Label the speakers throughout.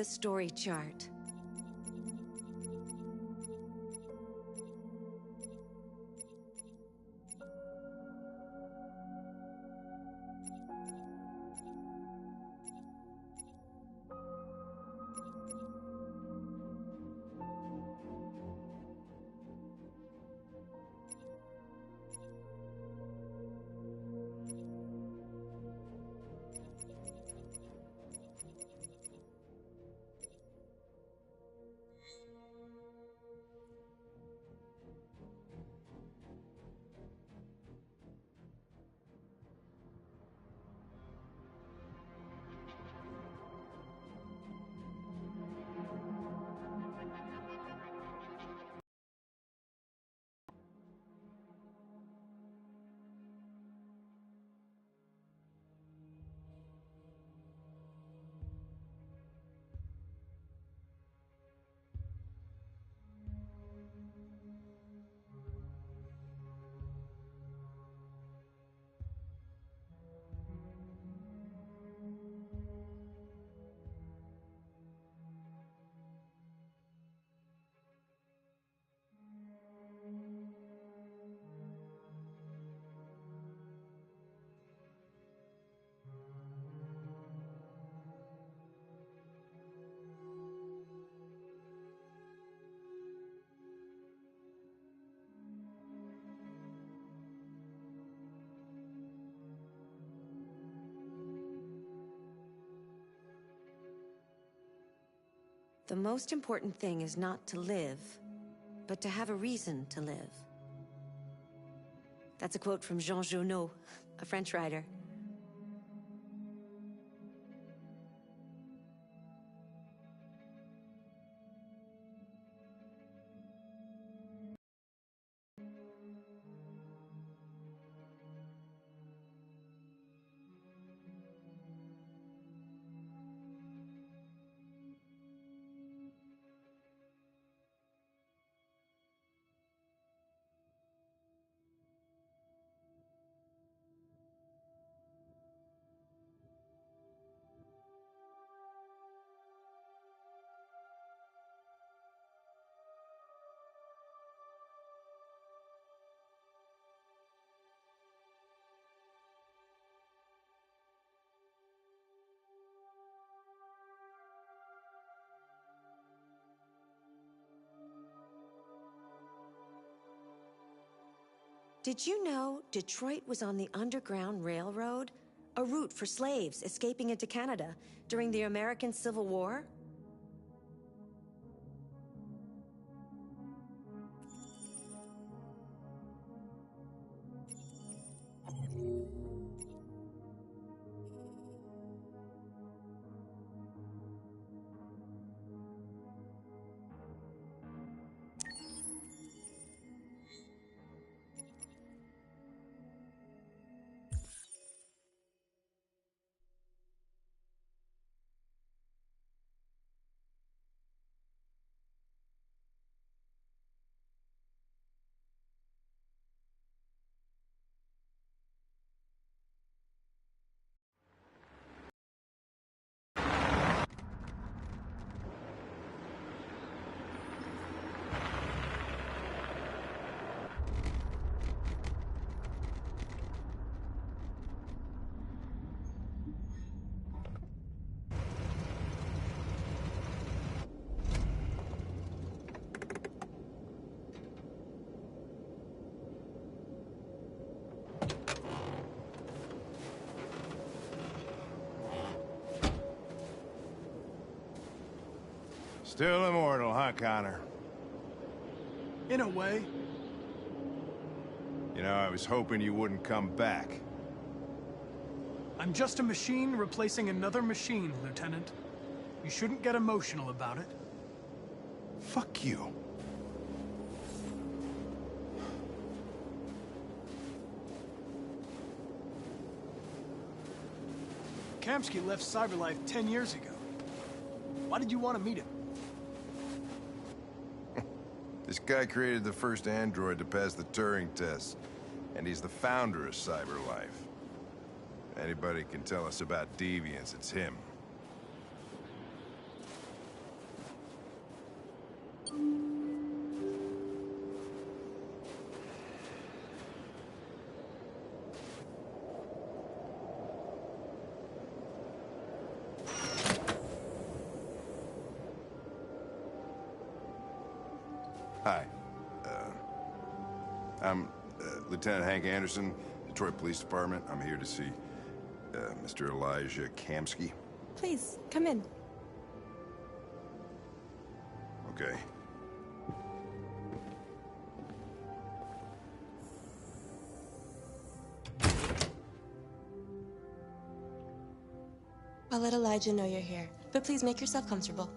Speaker 1: the story chart. The most important thing is not to live, but to have a reason to live. That's a quote from Jean Genot, a French writer. Did you know Detroit was on the Underground Railroad? A route for slaves escaping into Canada during the American Civil War?
Speaker 2: Still immortal, huh, Connor?
Speaker 3: In a way.
Speaker 2: You know, I was hoping you wouldn't come back.
Speaker 3: I'm just a machine replacing another machine, Lieutenant. You shouldn't get emotional about it.
Speaker 2: Fuck you.
Speaker 3: Kamsky left Cyberlife 10 years ago. Why did you want to meet him?
Speaker 2: This guy created the first android to pass the Turing test, and he's the founder of Cyberlife. If anybody can tell us about deviants, it's him. Hi. I'm Lieutenant Hank Anderson, Detroit Police Department. I'm here to see Mr. Elijah Kamski.
Speaker 4: Please, come in.
Speaker 2: Okay.
Speaker 4: I'll let Elijah know you're here, but please make yourself comfortable.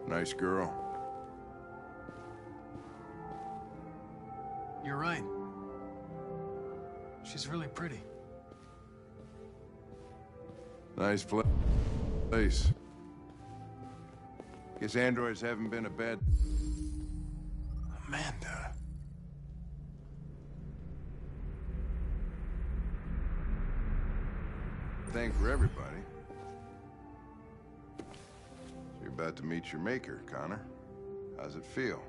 Speaker 2: Nice girl.
Speaker 3: You're right. She's really pretty.
Speaker 2: Nice place. Guess androids haven't been a bad...
Speaker 3: Amanda.
Speaker 2: thing for everybody. So you're about to meet your maker, Connor. How's it feel?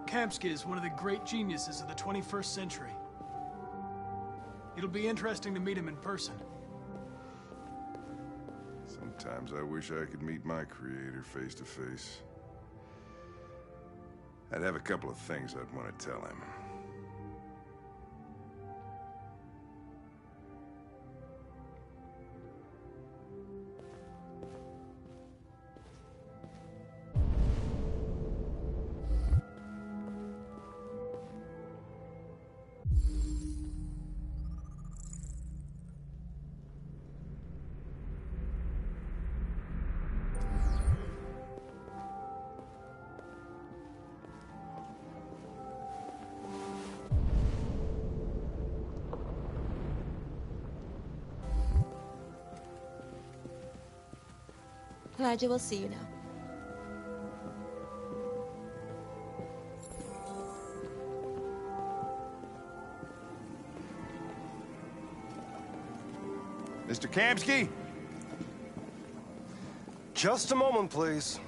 Speaker 3: Kamski is one of the great geniuses of the 21st century. It'll be interesting to meet him in person.
Speaker 2: Sometimes I wish I could meet my creator face to face. I'd have a couple of things I'd want to tell him.
Speaker 4: Elijah will see you now.
Speaker 2: Mr. Kamski?
Speaker 5: Just a moment, please.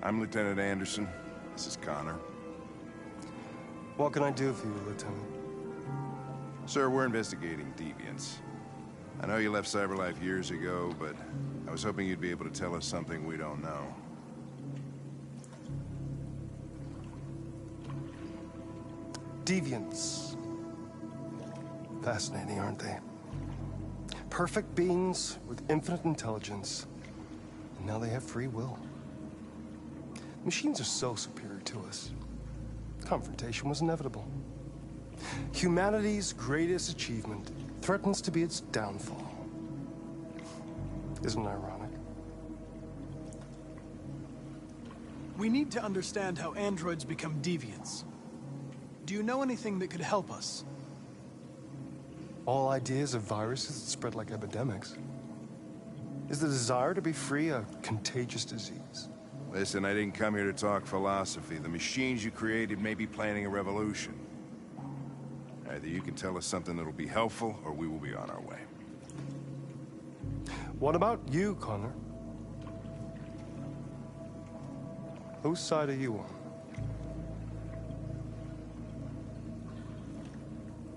Speaker 2: I'm Lieutenant Anderson. This is Connor.
Speaker 5: What can I do for you, Lieutenant?
Speaker 2: Sir, we're investigating deviants. I know you left CyberLife years ago, but I was hoping you'd be able to tell us something we don't know.
Speaker 5: Deviants. Fascinating, aren't they? Perfect beings with infinite intelligence. And now they have free will. Machines are so superior to us. Confrontation was inevitable. Humanity's greatest achievement threatens to be its downfall. Isn't it ironic?
Speaker 3: We need to understand how androids become deviants. Do you know anything that could help us?
Speaker 5: All ideas of viruses that spread like epidemics. Is the desire to be free a contagious disease?
Speaker 2: Listen, I didn't come here to talk philosophy. The machines you created may be planning a revolution. Either you can tell us something that'll be helpful, or we will be on our way.
Speaker 5: What about you, Connor? Whose side are you on?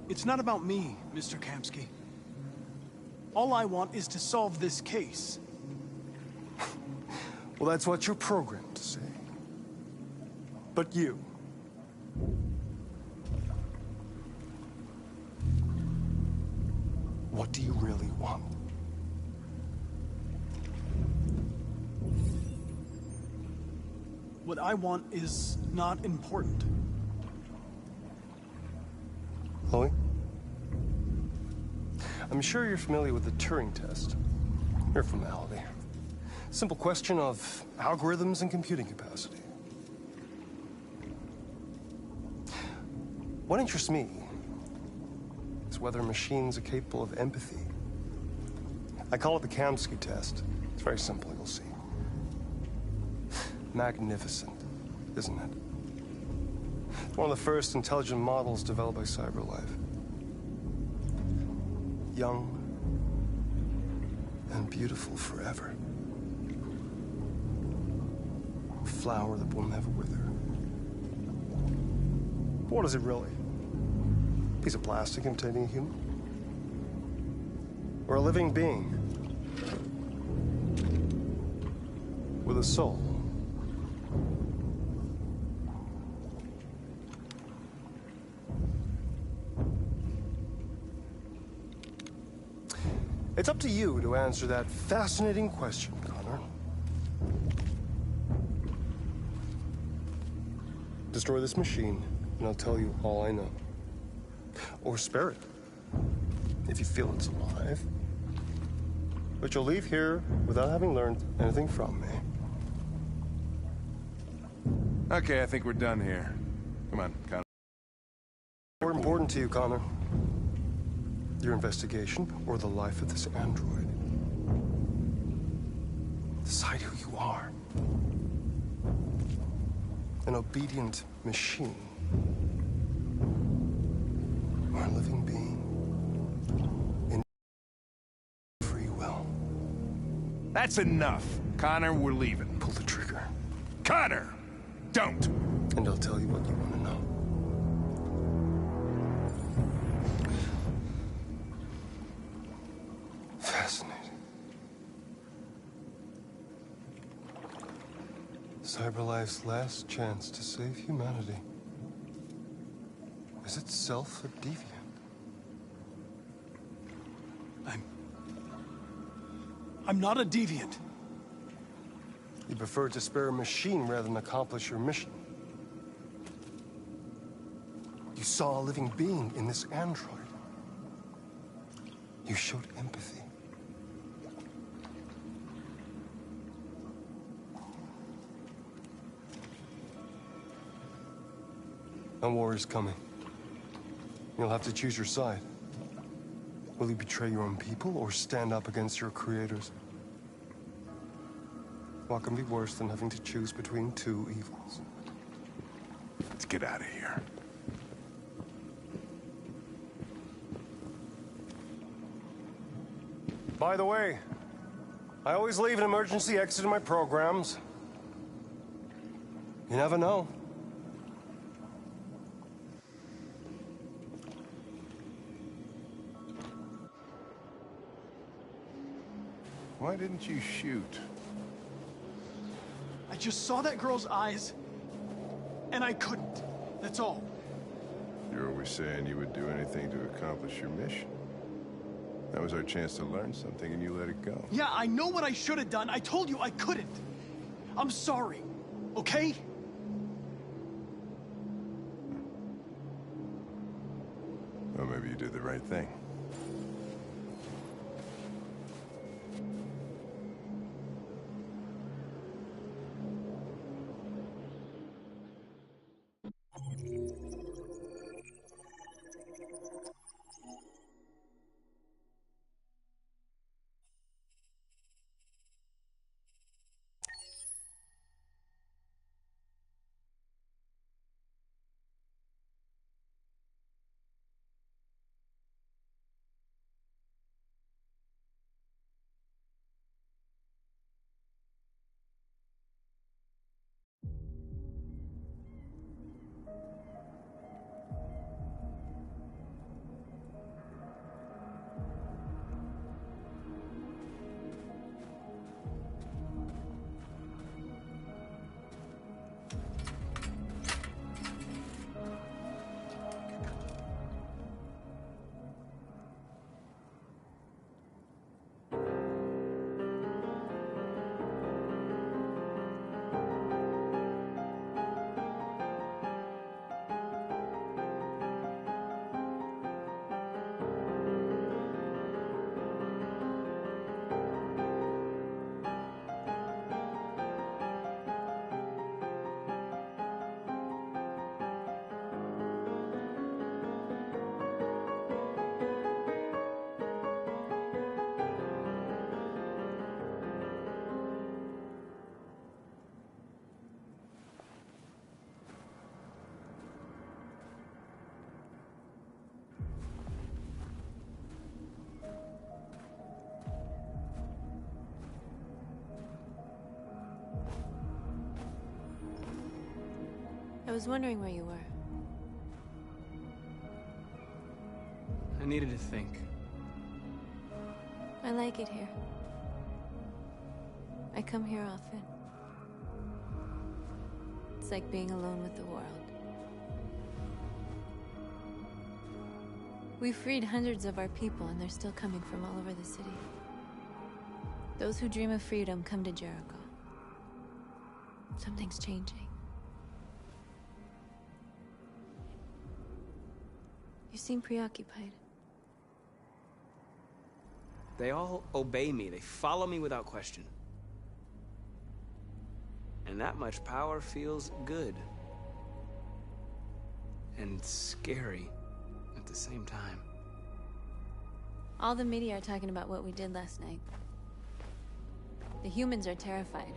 Speaker 3: It's not about me, Mr. Kamski. All I want is to solve this case.
Speaker 5: Well, that's what you're programmed to say. But you... what do you really want?
Speaker 3: What I want is not important.
Speaker 5: Chloe? I'm sure you're familiar with the Turing test. Mere formality. Simple question of algorithms and computing capacity. What interests me is whether machines are capable of empathy. I call it the Kamsky test. It's very simple, you'll see. Magnificent, isn't it? It's one of the first intelligent models developed by CyberLife. Young and beautiful forever. A flower that will never wither. What is it really? A piece of plastic imitating a human? Or a living being? With a soul? It's up to you to answer that fascinating question, Connor. Destroy this machine, and I'll tell you all I know. Or spare it, if you feel it's alive. But you'll leave here without having learned anything from me.
Speaker 2: Okay, I think we're done here. Come on, Connor.
Speaker 5: More important to you, Connor. Your investigation or the life of this android. Decide who you are. An obedient machine. Or a living being. In free will.
Speaker 2: That's enough. Connor, we're leaving.
Speaker 5: Pull the trigger.
Speaker 2: Connor! Don't!
Speaker 5: And I'll tell you what you want to know. Fascinating. CyberLife's last chance to save humanity is itself a deviant.
Speaker 3: I'm not a deviant.
Speaker 5: You prefer to spare a machine rather than accomplish your mission. You saw a living being in this android. You showed empathy. A war is coming. You'll have to choose your side. Will you betray your own people or stand up against your creators? What can be worse than having to choose between two evils?
Speaker 2: Let's get out of here.
Speaker 5: By the way, I always leave an emergency exit in my programs. You never know.
Speaker 2: Why didn't you shoot?
Speaker 3: I just saw that girl's eyes, and I couldn't. That's all.
Speaker 2: You're always saying you would do anything to accomplish your mission. That was our chance to learn something, and you let it go.
Speaker 3: Yeah, I know what I should have done. I told you I couldn't. I'm sorry, okay?
Speaker 2: Well, maybe you did the right thing.
Speaker 4: I was wondering where you were.
Speaker 6: I needed to think.
Speaker 4: I like it here. I come here often. It's like being alone with the world. We freed hundreds of our people, and they're still coming from all over the city. Those who dream of freedom come to Jericho. Something's changing. You seem preoccupied.
Speaker 6: They all obey me. They follow me without question. And that much power feels good. And scary at the same time.
Speaker 4: All the media are talking about what we did last night. The humans are terrified.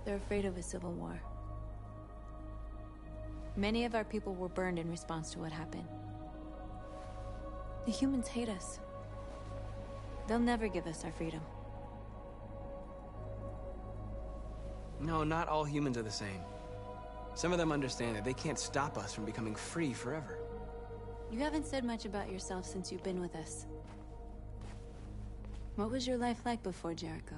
Speaker 4: They're afraid of a civil war. Many of our people were burned in response to what happened. The humans hate us. They'll never give us our freedom.
Speaker 6: No, not all humans are the same. Some of them understand that they can't stop us from becoming free forever.
Speaker 4: You haven't said much about yourself since you've been with us. What was your life like before Jericho?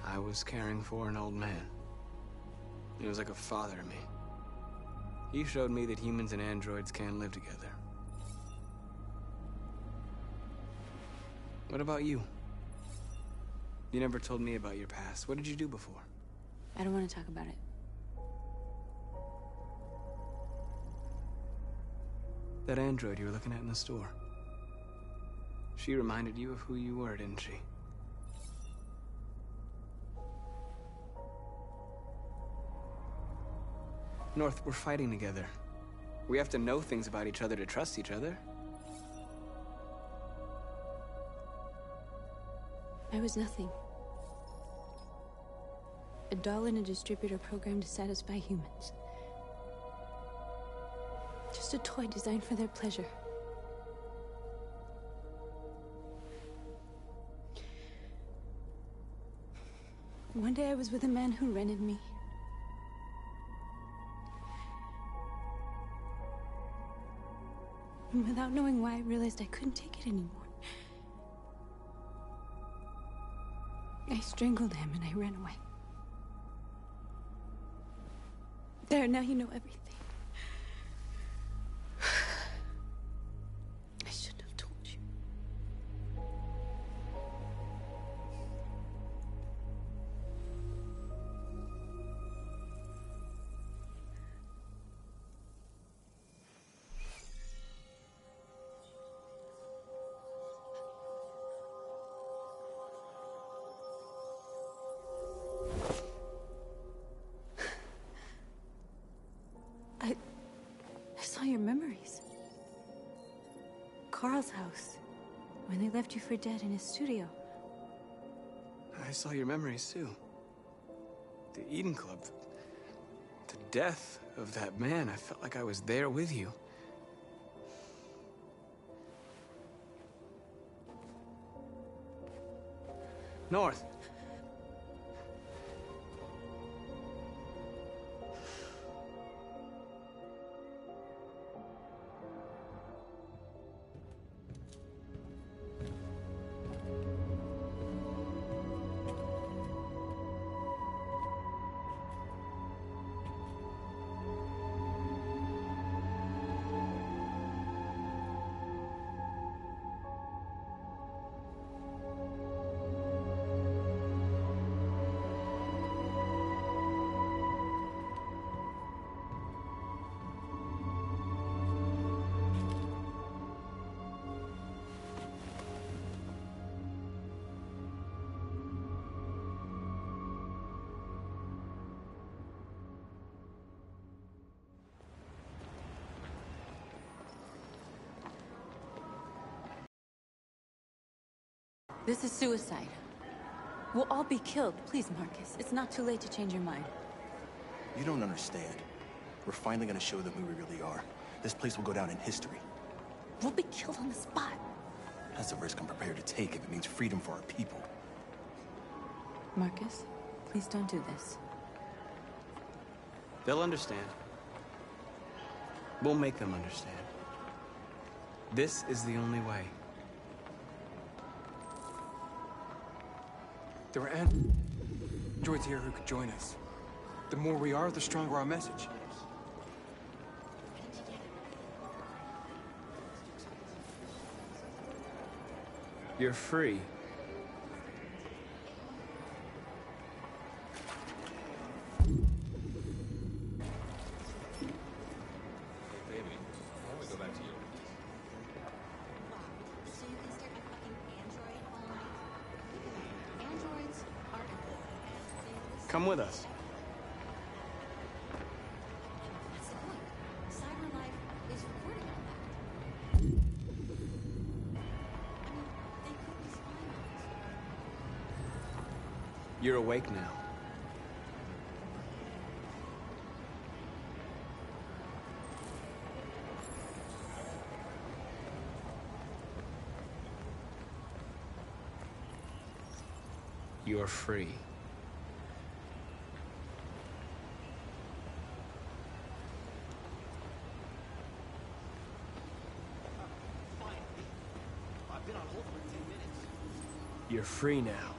Speaker 6: I was caring for an old man. He was like a father to me. He showed me that humans and androids can live together. What about you? You never told me about your past. What did you do before?
Speaker 4: I don't want to talk about it.
Speaker 6: That android you were looking at in the store. She reminded you of who you were, didn't she? North, we're fighting together. We have to know things about each other to trust each other.
Speaker 4: I was nothing. A doll in a distributor program to satisfy humans. Just a toy designed for their pleasure. One day I was with a man who rented me. And without knowing why, I realized I couldn't take it anymore. I strangled him and I ran away. There, now you know everything. I shouldn't have told you. I saw your memories. Carl's house, when they left you for dead in his studio.
Speaker 6: I saw your memories too. The Eden Club. The death of that man. I felt like I was there with you. North.
Speaker 4: This is suicide. We'll all be killed. Please, Marcus. It's not too late to change your mind.
Speaker 7: You don't understand. We're finally gonna show them who we really are. This place will go down in history.
Speaker 4: We'll be killed on the spot.
Speaker 7: That's a risk I'm prepared to take if it means freedom for our people.
Speaker 4: Marcus, please don't do this.
Speaker 6: They'll understand. We'll make them understand. This is the only way.
Speaker 8: There are androids here who could join us. The more we are, the stronger our message.
Speaker 6: You're free.
Speaker 9: So you can start a fucking android all night? Androids are important.
Speaker 6: Come with us.
Speaker 9: That's the point. CyberLife is recording all that. I mean, they could be spying on us.
Speaker 6: You're awake now. You're free. You're free now.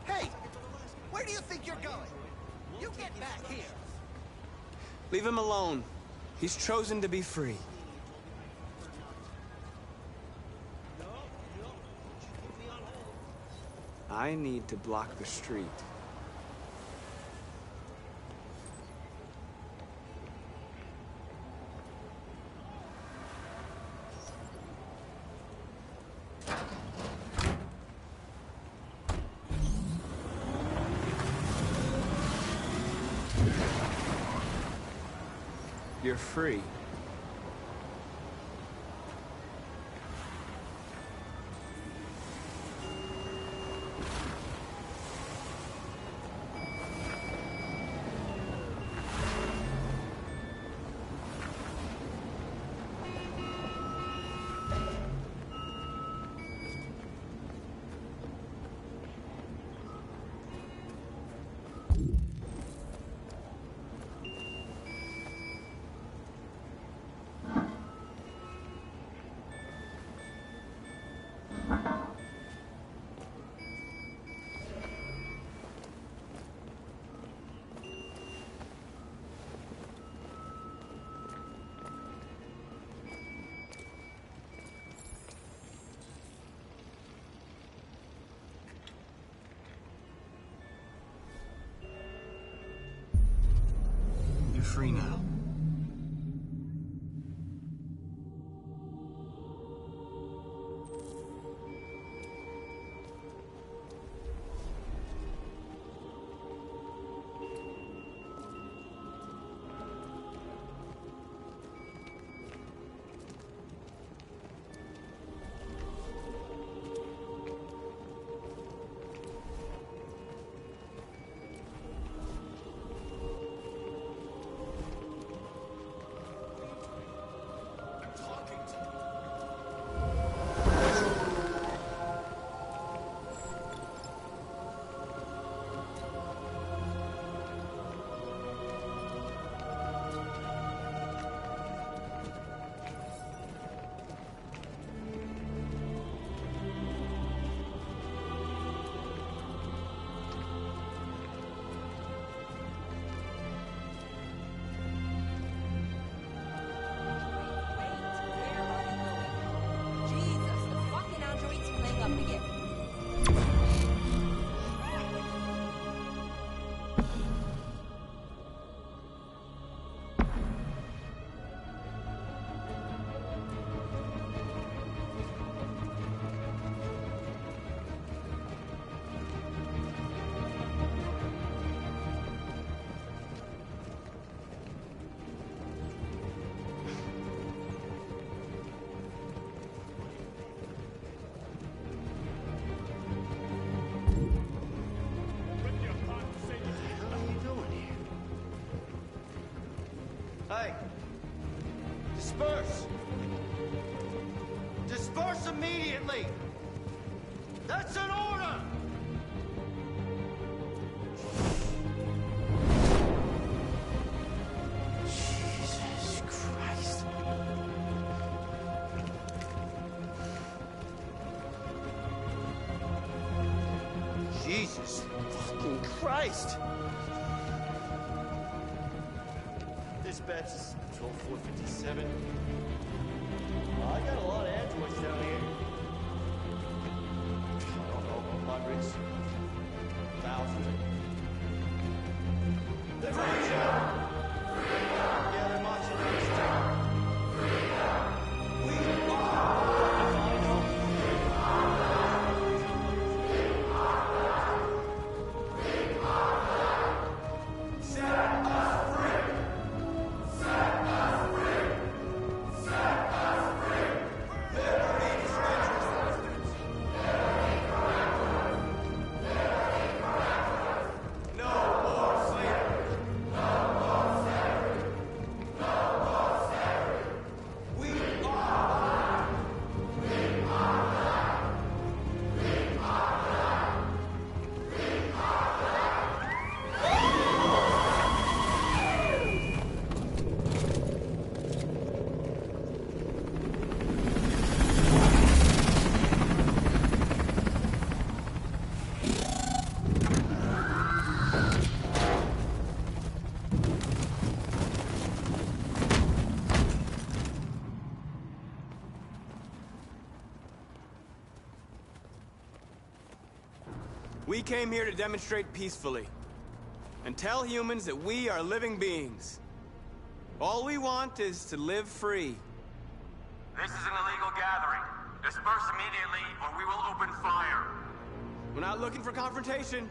Speaker 10: Hey! Where do you think you're going? You get back here!
Speaker 6: Leave him alone. He's chosen to be free. I need to block the street. You're free. You're free now.
Speaker 10: Hey! Disperse! Disperse immediately! That's an order! Jesus Christ. Jesus fucking Christ! Dispatch, this is Patrol 457. I got a lot of androids down here. I don't know, hundreds, thousands. They're marching out. Yeah, they're marching out. We
Speaker 6: We came here to demonstrate peacefully and tell humans that we are living beings. All we want is to live free.
Speaker 11: This is an illegal gathering. Disperse immediately or we will open fire.
Speaker 6: We're not looking for confrontation.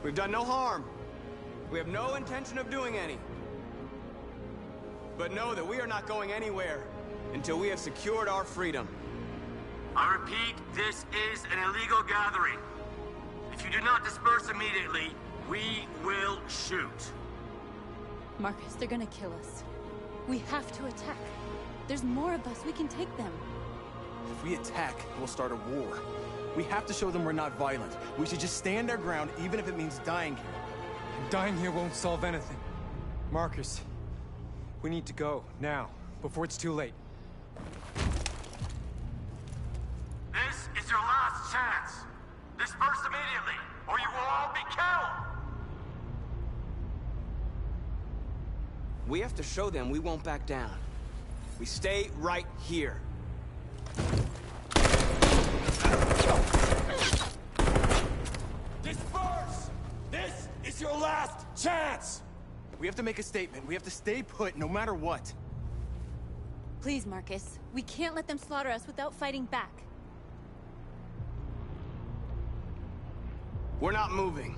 Speaker 6: We've done no harm. We have no intention of doing any. But know that we are not going anywhere until we have secured our freedom.
Speaker 11: I repeat, this is an illegal gathering. If you do not disperse immediately, we will shoot.
Speaker 4: Marcus, they're gonna kill us. We have to attack. There's more of us. We can take them.
Speaker 8: If we attack, we'll start a war. We have to show them we're not violent. We should just stand our ground, even if it means dying here.
Speaker 12: And dying here won't solve anything. Marcus, we need to go, now, before it's too late.
Speaker 11: This is your last chance. Disperse immediately, or you will all be killed!
Speaker 6: We have to show them we won't back down. We stay right here.
Speaker 8: Disperse! This is your last chance! We have to make a statement. We have to stay put, no matter what.
Speaker 4: Please, Marcus. We can't let them slaughter us without fighting back.
Speaker 6: We're not moving.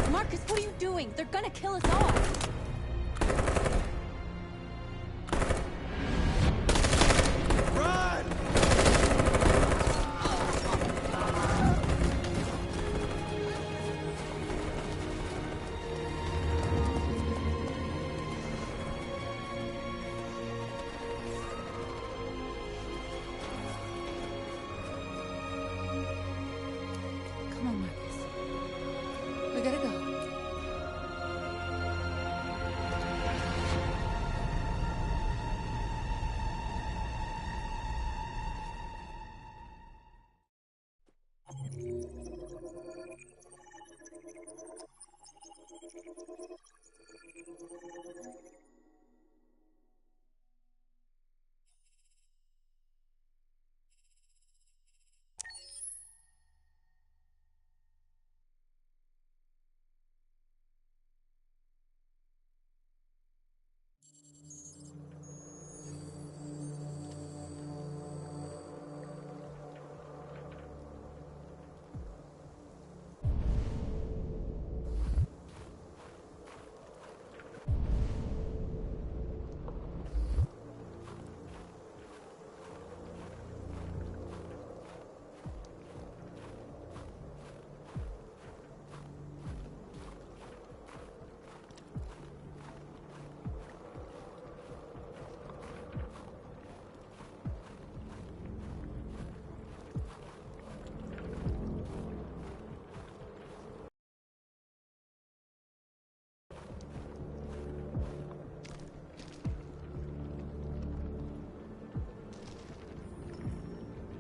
Speaker 4: Marcus, what are you doing? They're gonna kill us all!
Speaker 8: Run!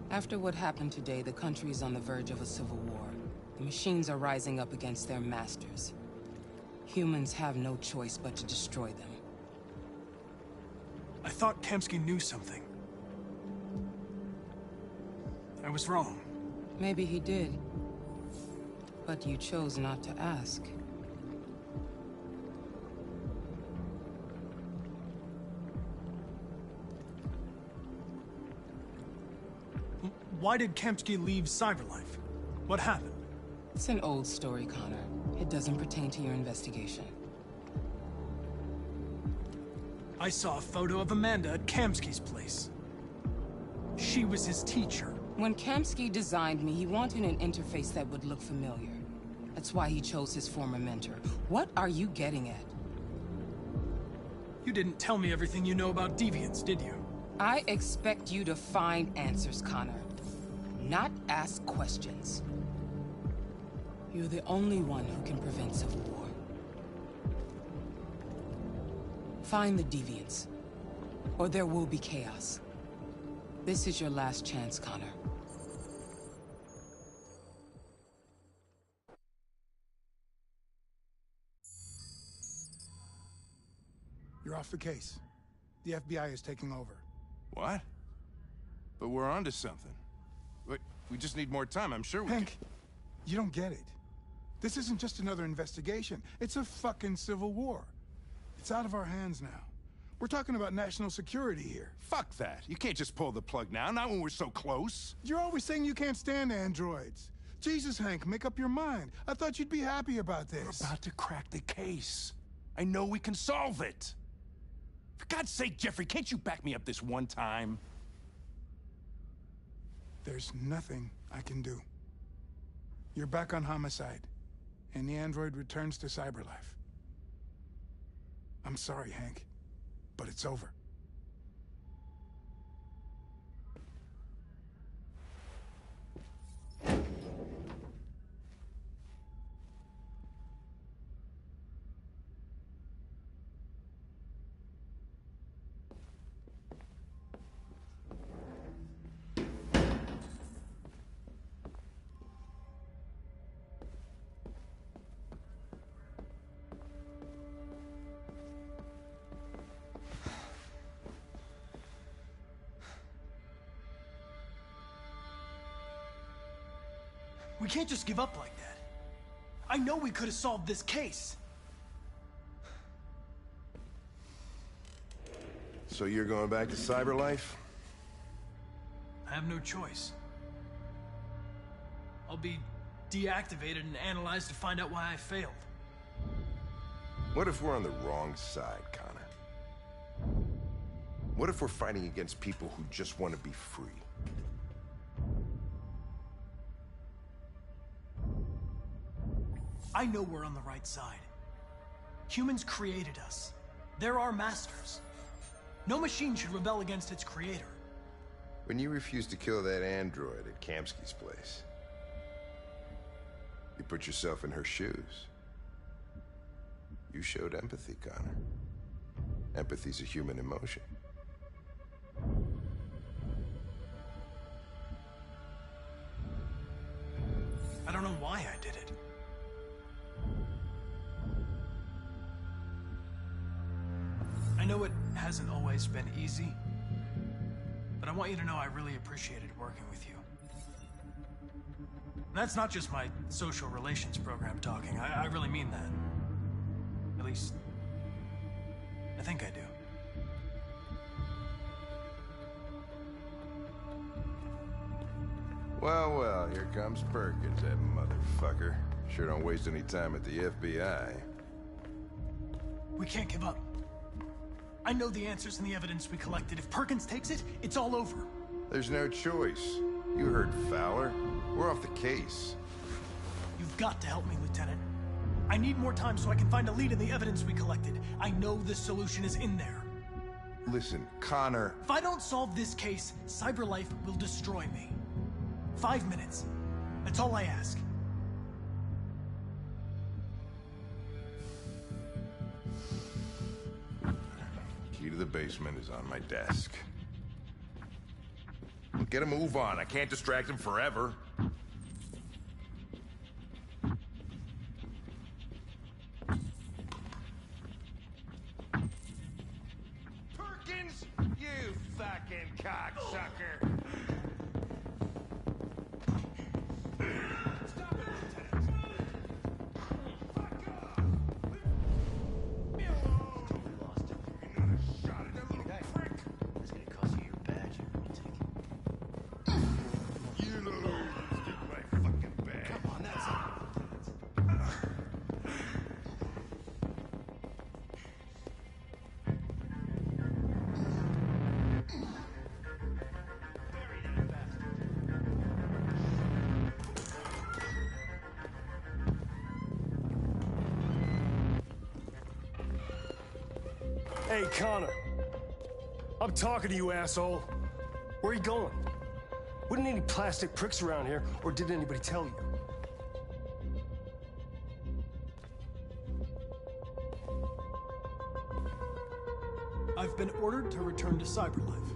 Speaker 13: After what happened today, the country is on the verge of a civil war. The machines are rising up against their masters. Humans have no choice but to destroy them.
Speaker 3: I thought Kamsky knew something. I was wrong.
Speaker 13: Maybe he did. But you chose not to ask.
Speaker 3: Why did Kamsky leave Cyberlife? What happened?
Speaker 13: It's an old story, Connor. It doesn't pertain to your investigation.
Speaker 3: I saw a photo of Amanda at Kamsky's place. She was his teacher.
Speaker 13: When Kamsky designed me, he wanted an interface that would look familiar. That's why he chose his former mentor. What are you getting at?
Speaker 3: You didn't tell me everything you know about deviants, did you?
Speaker 13: I expect you to find answers, Connor. Not ask questions. You're the only one who can prevent civil war. Find the deviants, or there will be chaos. This is your last chance, Connor.
Speaker 14: You're off the case. The FBI is taking over.
Speaker 2: What? But we're onto something. Wait, we just need more time. I'm sure we
Speaker 14: Hank, you don't get it. This isn't just another investigation. It's a fucking civil war. It's out of our hands now. We're talking about national security here.
Speaker 2: Fuck that. You can't just pull the plug now, not when we're so close.
Speaker 14: You're always saying you can't stand androids. Jesus, Hank, make up your mind. I thought you'd be happy about this.
Speaker 2: We're about to crack the case. I know we can solve it. For God's sake, Jeffrey, can't you back me up this one time?
Speaker 14: There's nothing I can do. You're back on homicide, and the android returns to Cyberlife. I'm sorry, Hank, but it's over.
Speaker 3: We can't just give up like that. I know we could have solved this case.
Speaker 2: So you're going back to Cyberlife?
Speaker 3: I have no choice. I'll be deactivated and analyzed to find out why I failed.
Speaker 2: What if we're on the wrong side, Connor? What if we're fighting against people who just want to be free?
Speaker 3: I know we're on the right side. Humans created us. They're our masters. No machine should rebel against its creator.
Speaker 2: When you refused to kill that android at Kamsky's place, you put yourself in her shoes. You showed empathy, Connor. Empathy's a human emotion.
Speaker 3: I don't know why I did it. I know it hasn't always been easy, but I want you to know I really appreciated working with you. And that's not just my social relations program talking. I really mean that. At least, I think I do.
Speaker 2: Well, well, here comes Perkins, that motherfucker. Sure don't waste any time at the FBI.
Speaker 3: We can't give up. I know the answers and the evidence we collected. If Perkins takes it, it's all over.
Speaker 2: There's no choice. You heard Fowler. We're off the case.
Speaker 3: You've got to help me, Lieutenant. I need more time so I can find a lead in the evidence we collected. I know the solution is in there.
Speaker 2: Listen, Connor...
Speaker 3: If I don't solve this case, Cyberlife will destroy me. 5 minutes. That's all I ask.
Speaker 2: Key to the basement is on my desk. Get a move on. I can't distract him forever.
Speaker 15: Perkins, you fucking cocksucker!
Speaker 16: Hey, Connor. I'm talking to you, asshole. Where are you going? Wouldn't any plastic pricks around here, or did anybody tell you?
Speaker 3: I've been ordered to return to Cyberlife.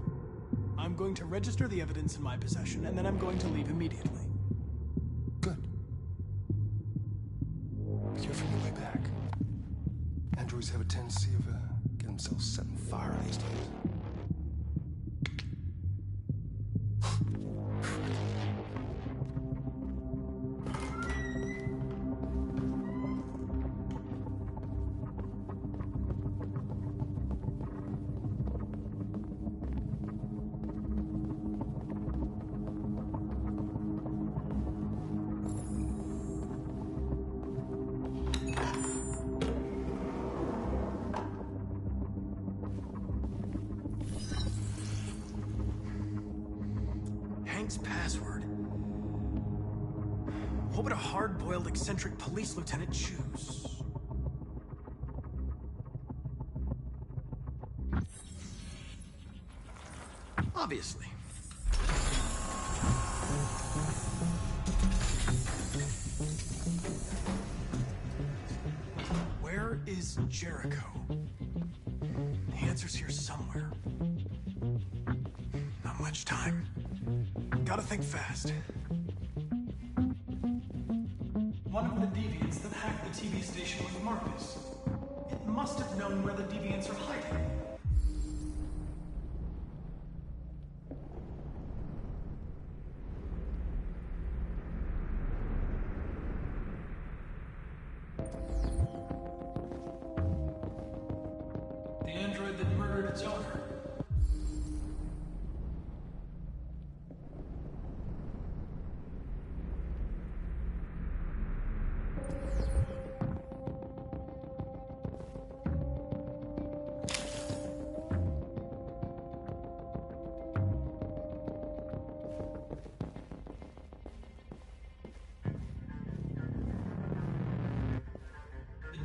Speaker 3: I'm going to register the evidence in my possession, and then I'm going to leave immediately.
Speaker 5: Good. Be careful on your way back. Androids have a tendency of getting themselves set on fire these days.
Speaker 3: Hank's password. What would a hard-boiled, eccentric police lieutenant choose? Obviously. Where is Jericho? The answer's here somewhere. Not much time. Gotta think fast. One of the deviants that hacked the TV station was Marcus. It must have known where the deviants are hiding. The android that murdered its owner.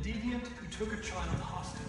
Speaker 3: The deviant who took a child hostage.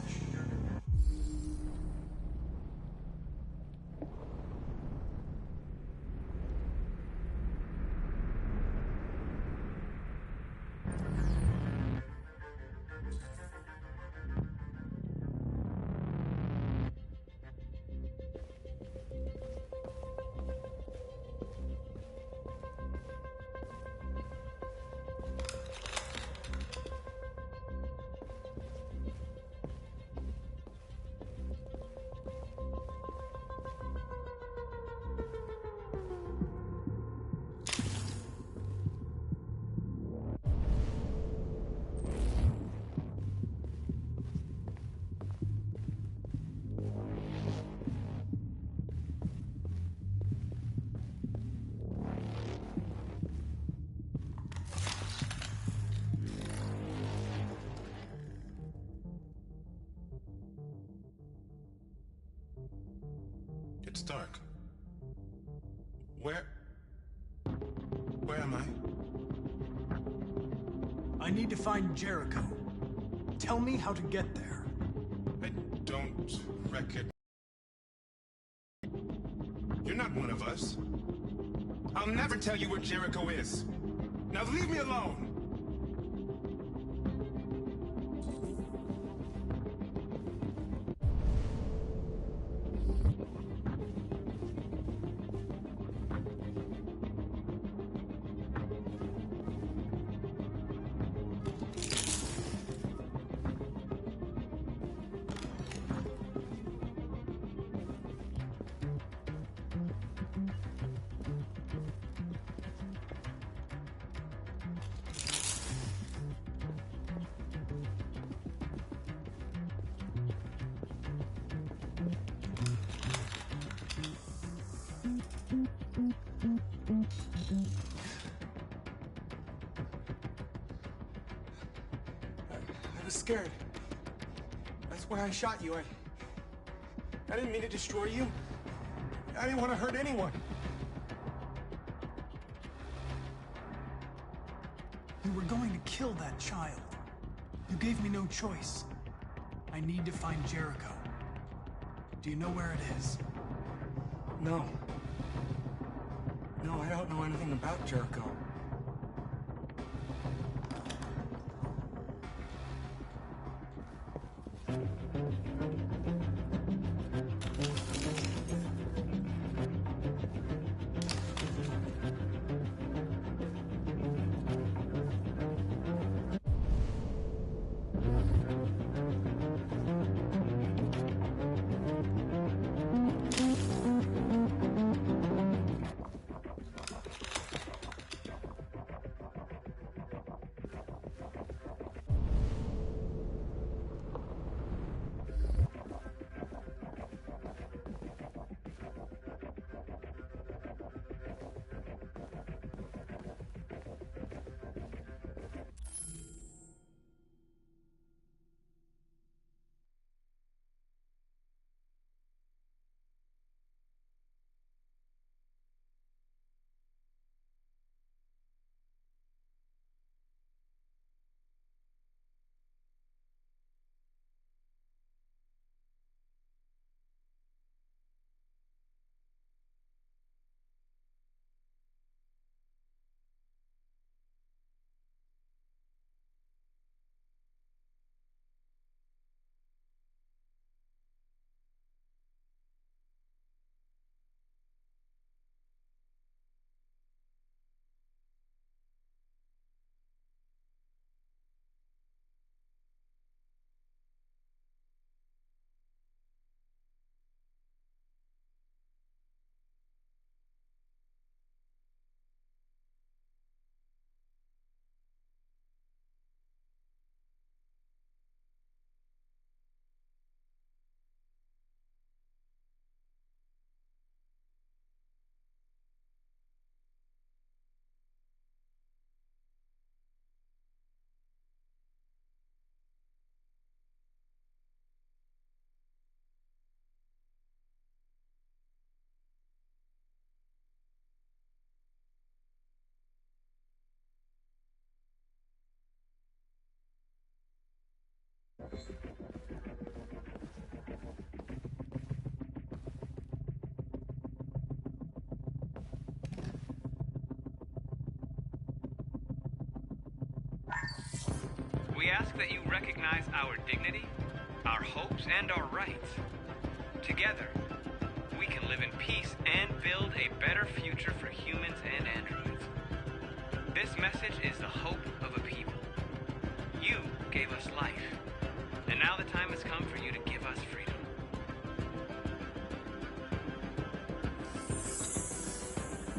Speaker 15: It's dark. Where am I?
Speaker 3: I need to find Jericho. Tell me how to get there.
Speaker 15: I don't recognize. You're not one of us. I'll never tell you where Jericho is. Now leave me alone!
Speaker 8: was scared. That's why I shot you. I didn't mean to destroy you. I didn't want to hurt anyone.
Speaker 3: You were going to kill that child. You gave me no choice. I need to find Jericho. Do you know where it is?
Speaker 8: No. No, I don't know anything about Jericho.
Speaker 17: We ask that you recognize our dignity, our hopes, and our rights. Together, we can live in peace and build a better future for humans and androids. This message is the hope of a people. You gave us life, and now the time has come for you to give us freedom.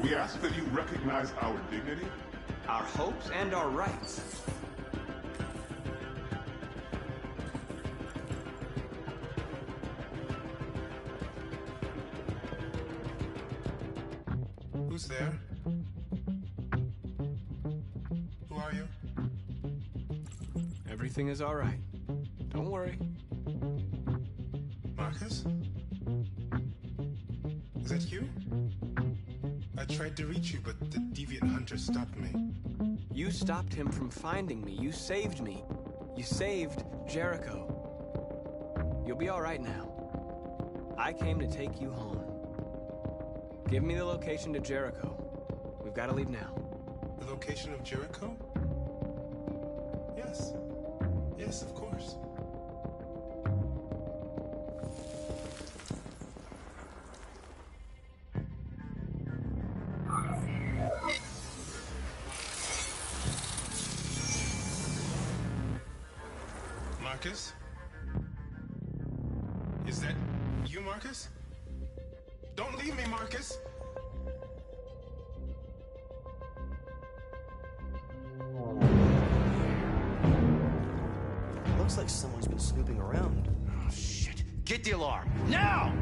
Speaker 15: We ask that you recognize our dignity,
Speaker 17: our hopes, and our rights.
Speaker 15: Who's there? Who are you?
Speaker 6: Everything is all right. Don't worry.
Speaker 15: Marcus? Is that you? I tried to reach you, but the deviant hunter stopped me.
Speaker 6: You stopped him from finding me. You saved me. You saved Jericho. You'll be all right now. I came to take you home. Give me the location to Jericho. We've got to leave now.
Speaker 15: The location of Jericho? Yes. Yes, of course. Marcus? Is that you, Marcus? Don't leave me, Marcus!
Speaker 10: Looks like someone's been snooping around.
Speaker 11: Oh, shit. Get the alarm. Now!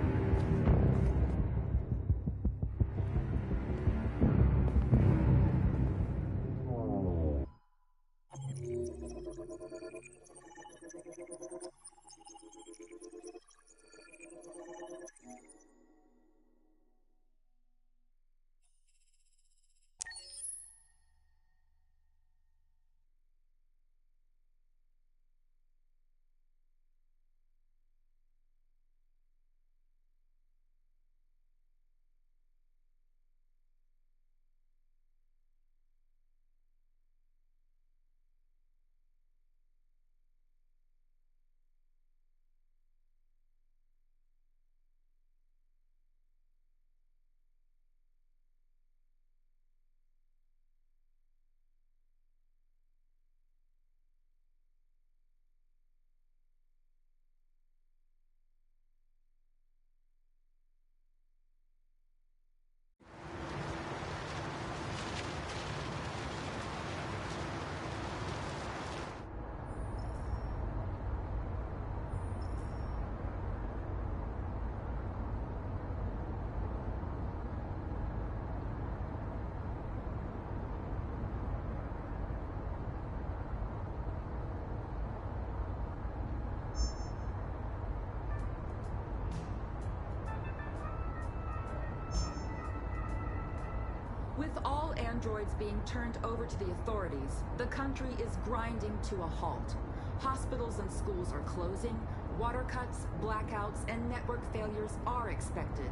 Speaker 18: With all androids being turned over to the authorities, the country is grinding to a halt. Hospitals and schools are closing, water cuts, blackouts, and network failures are expected.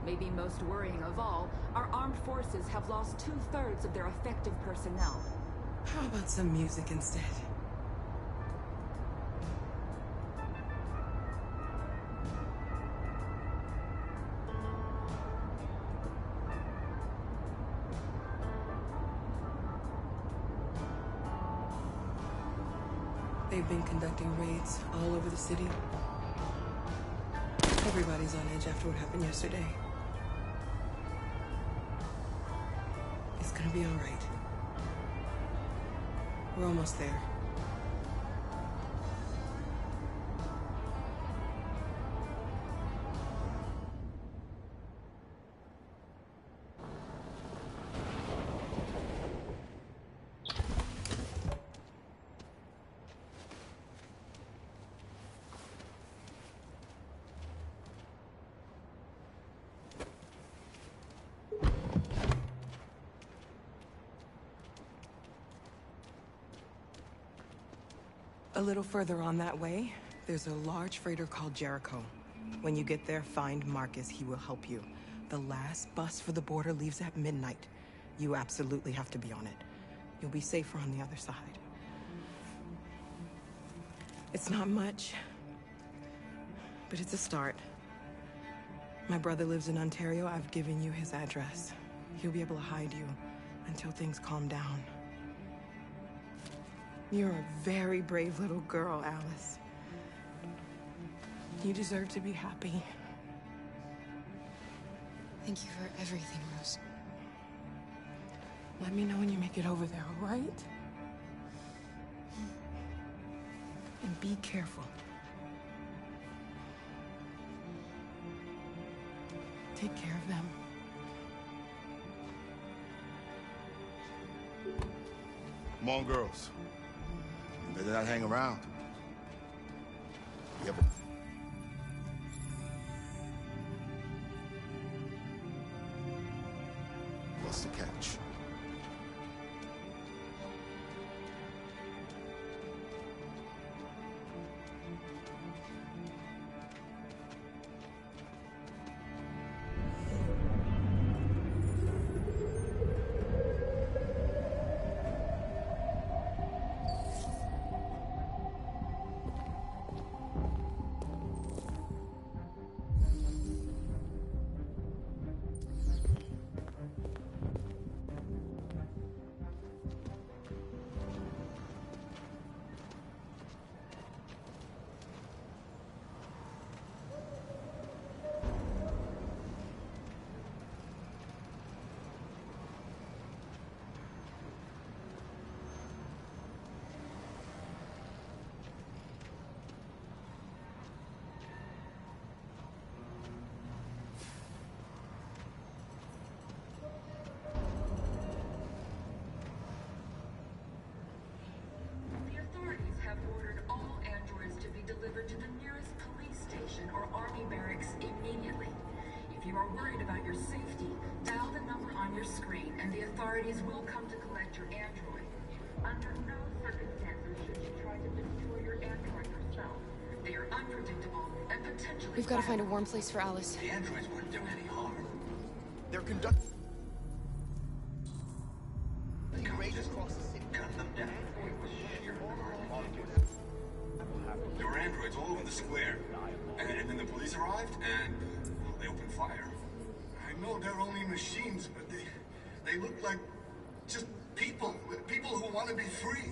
Speaker 18: Maybe most worrying of all, our armed forces have lost 2/3 of their effective personnel.
Speaker 13: How about some music instead? They've been conducting raids all over the city. Everybody's on edge after what happened yesterday. It's gonna be all right. We're almost there. A little further on that way, there's a large freighter called Jericho. When you get there, find Marcus. He will help you. The last bus for the border leaves at midnight. You absolutely have to be on it. You'll be safer on the other side. It's not much, but it's a start. My brother lives in Ontario. I've given you his address. He'll be able to hide you until things calm down. You're a very brave little girl, Alice. You deserve to be happy.
Speaker 19: Thank you for everything, Rose.
Speaker 13: Let me know when you make it over there, all right? And be careful. Take care of them.
Speaker 2: Come on, girls. You better not hang around. Yep. What's the catch?
Speaker 18: To the nearest police station or army barracks immediately. If you are worried about your safety, dial the number on your screen and the authorities will come to collect your android. Under no circumstances should you try to destroy your android yourself. They are unpredictable and potentially
Speaker 19: We've got to find a warm place for Alice.
Speaker 11: The androids wouldn't do any harm.
Speaker 8: They're conducting...
Speaker 11: Just gun them down. There were androids all over the square. And then the police arrived, and they opened fire. I know they're only machines, but they look like just people who want to be free.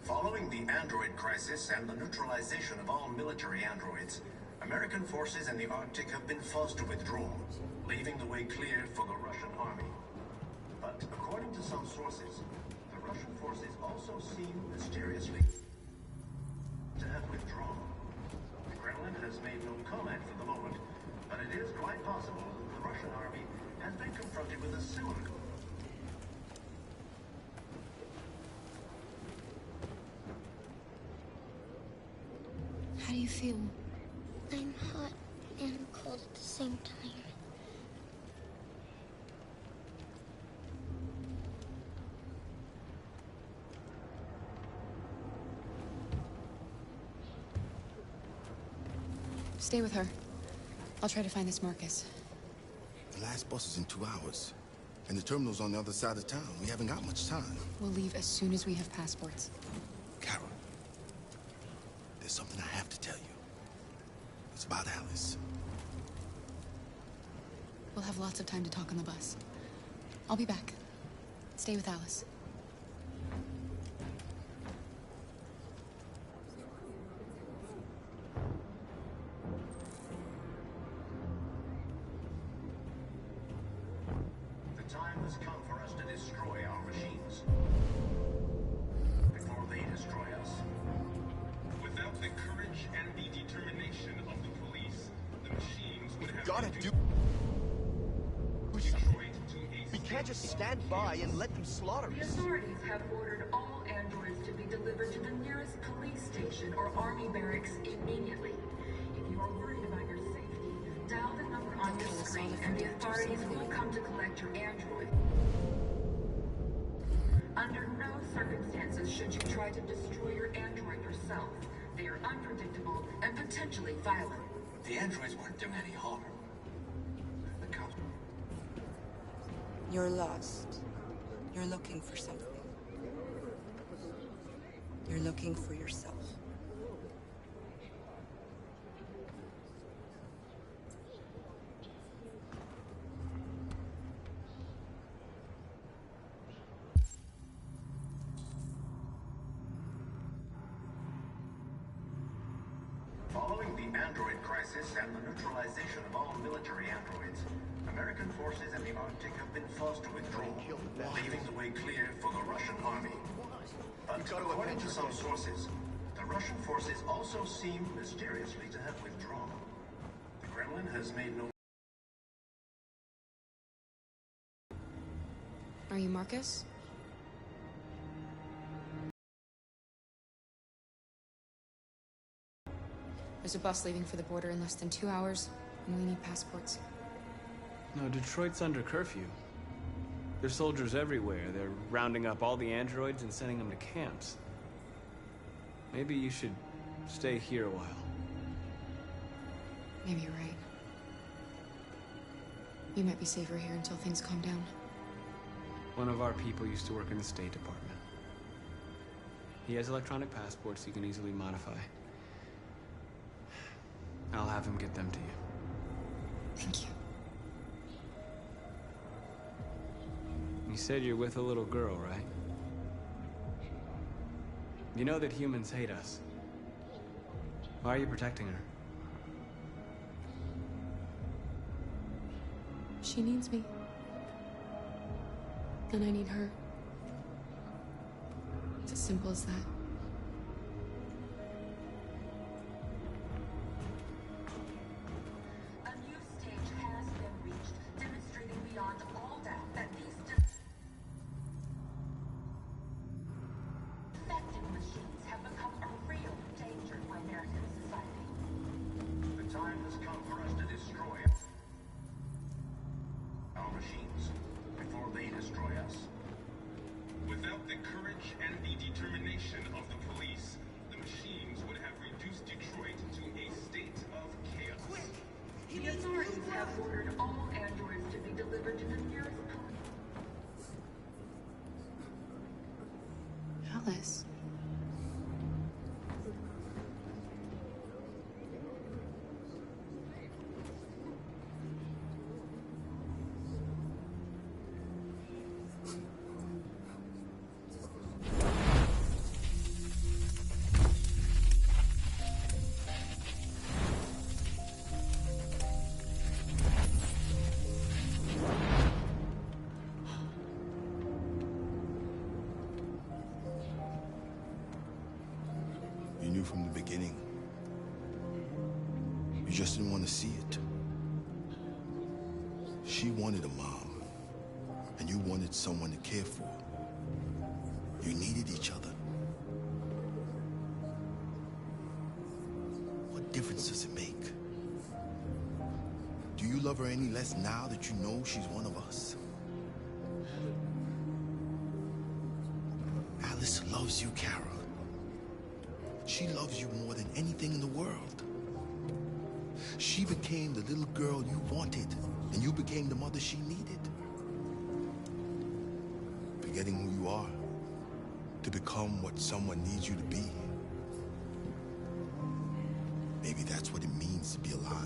Speaker 11: Following the android crisis and the neutralization of all military androids, American forces in the Arctic have been forced to withdraw, leaving the way clear for the Russian army. But according to some sources, the Russian forces also seem mysteriously to have withdrawn. The Kremlin has made no comment for the moment, but it is quite possible that the Russian army has been confronted with a similar...
Speaker 19: How do you feel?
Speaker 9: I'm hot and cold at the same time.
Speaker 19: Stay with her. I'll try to find this Marcus.
Speaker 20: The last bus is in 2 hours. And the terminal's on the other side of town. We haven't got much time.
Speaker 19: We'll leave as soon as we have passports.
Speaker 20: Carol, there's something I have to tell you. It's about Alice.
Speaker 19: We'll have lots of time to talk on the bus. I'll be back. Stay with Alice.
Speaker 11: The time has come for us to destroy our machines. Before they destroy us.
Speaker 15: Without the courage and the determination of the police, the machines would have...
Speaker 10: Gotta do... We can't just stand by and let them slaughter
Speaker 18: The
Speaker 10: us.
Speaker 18: authorities have ordered all androids to be delivered to the nearest police station or army barracks immediately. If you are worried about your safety, dial the number on your screen and the authorities will come to collect your android. Under no circumstances should you try to destroy your android yourself. They are unpredictable and potentially violent.
Speaker 11: The androids weren't doing any harm. The cops...
Speaker 13: You're lost. You're looking for something. You're looking for yourself.
Speaker 11: Following the android crisis and the neutralization of all military androids, American forces in the Arctic have been forced to withdraw, leaving the way clear for the Russian army. But according to some sources, the Russian forces also seem mysteriously to have withdrawn. The Kremlin has made no...
Speaker 19: Are you Marcus? There's a bus leaving for the border in less than 2 hours, and we need passports.
Speaker 6: No, Detroit's under curfew. There's soldiers everywhere. They're rounding up all the androids and sending them to camps. Maybe you should stay here a while.
Speaker 19: Maybe you're right. You might be safer here until things calm down.
Speaker 6: One of our people used to work in the State Department. He has electronic passports he can easily modify. I'll have him get them to you.
Speaker 19: Thank you.
Speaker 6: You said you're with a little girl, right? You know that humans hate us. Why are you protecting her?
Speaker 19: She needs me. And I need her. It's as simple as that.
Speaker 18: A new stage has been reached, demonstrating beyond all doubt that these defective machines have become a real danger for American society.
Speaker 11: The time has come for us to destroy our machines before they destroy us.
Speaker 15: Without the courage and the determination of the police, the machines would have reduced Detroit to a state of chaos.
Speaker 18: The authorities have ordered all androids to be delivered to the nearest police.
Speaker 19: Alice.
Speaker 20: You knew from the beginning. You just didn't want to see it. She wanted a mom, and you wanted someone to care for. You needed each other. What difference does it make? Do you love her any less now that you know she's one of us? Alice loves you, Kara. She loves you more than anything in the world. She became the little girl you wanted, and you became the mother she needed. Forgetting who you are to become what someone needs you to be. Maybe that's what it means to be alive.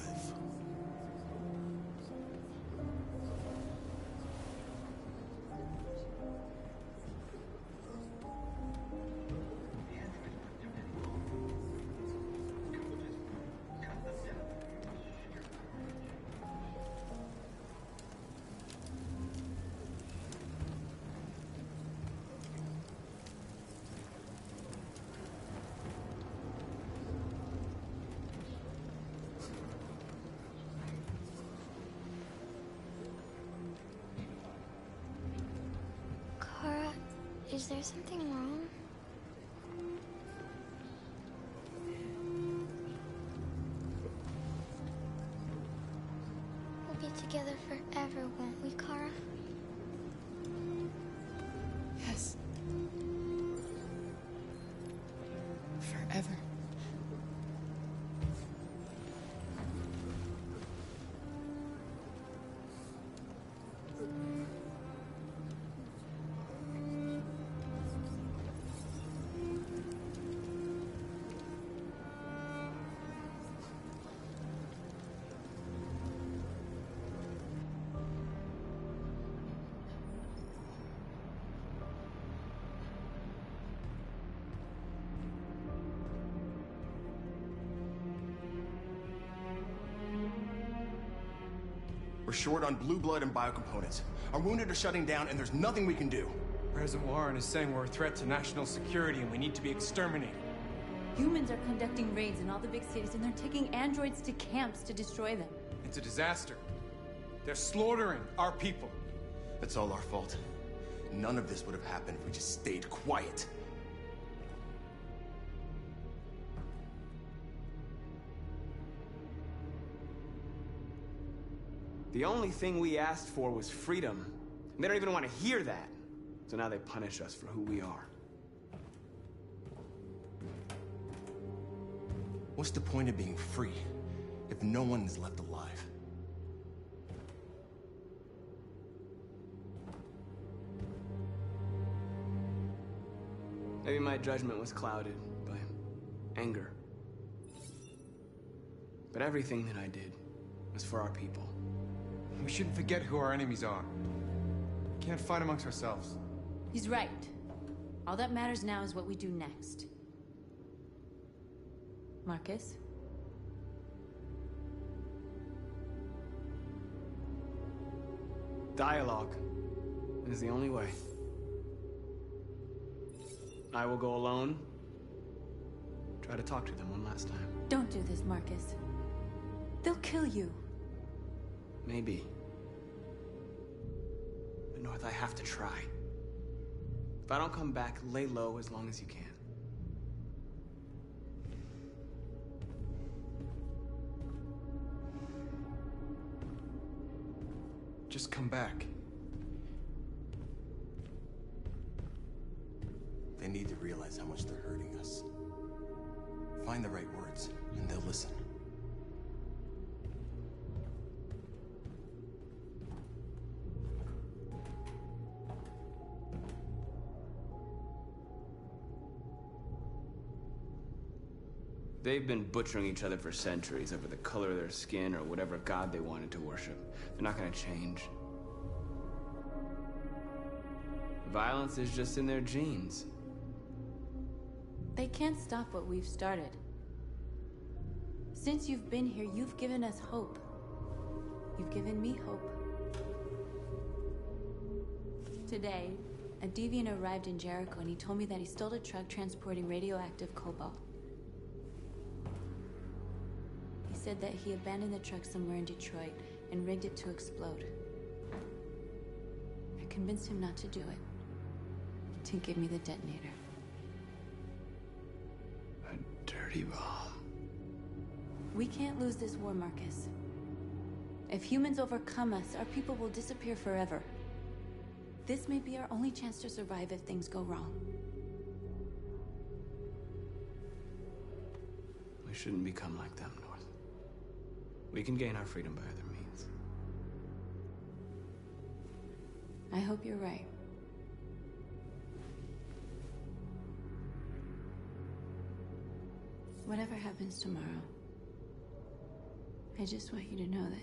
Speaker 9: Kara, is there something wrong? We'll be together forever, won't we, Kara?
Speaker 19: Yes. Forever.
Speaker 8: We're short on blue blood and biocomponents. Our wounded are shutting down, and there's nothing we can do.
Speaker 12: President Warren is saying we're a threat to national security and we need to be exterminated.
Speaker 4: Humans are conducting raids in all the big cities, and they're taking androids to camps to destroy them.
Speaker 12: It's a disaster. They're slaughtering our people.
Speaker 8: It's all our fault. None of this would have happened if we just stayed quiet.
Speaker 6: The only thing we asked for was freedom. And they don't even want to hear that. So now they punish us for who we are.
Speaker 8: What's the point of being free if no one is left alive?
Speaker 6: Maybe my judgment was clouded by anger. But everything that I did was for our people.
Speaker 12: We shouldn't forget who our enemies are. We can't fight amongst ourselves.
Speaker 4: He's right. All that matters now is what we do next. Marcus?
Speaker 6: Dialogue is the only way. I will go alone. Try to talk to them one last time.
Speaker 4: Don't do this, Marcus. They'll kill you.
Speaker 6: Maybe. But North, I have to try. If I don't come back, lay low as long as you can.
Speaker 12: Just come back.
Speaker 8: They need to realize how much they're hurting us. Find the right words, and they'll listen.
Speaker 6: They've been butchering each other for centuries over the color of their skin or whatever god they wanted to worship. They're not gonna change. Violence is just in their genes.
Speaker 4: They can't stop what we've started. Since you've been here, you've given us hope. You've given me hope. Today, a deviant arrived in Jericho and he told me that he stole a truck transporting radioactive cobalt. He said that he abandoned the truck somewhere in Detroit and rigged it to explode. I convinced him not to do it, to give me the detonator.
Speaker 6: A dirty bomb.
Speaker 4: We can't lose this war, Marcus. If humans overcome us, our people will disappear forever. This may be our only chance to survive if things go wrong.
Speaker 6: We shouldn't become like them, North. We can gain our freedom by other means.
Speaker 4: I hope you're right. Whatever happens tomorrow, I just want you to know that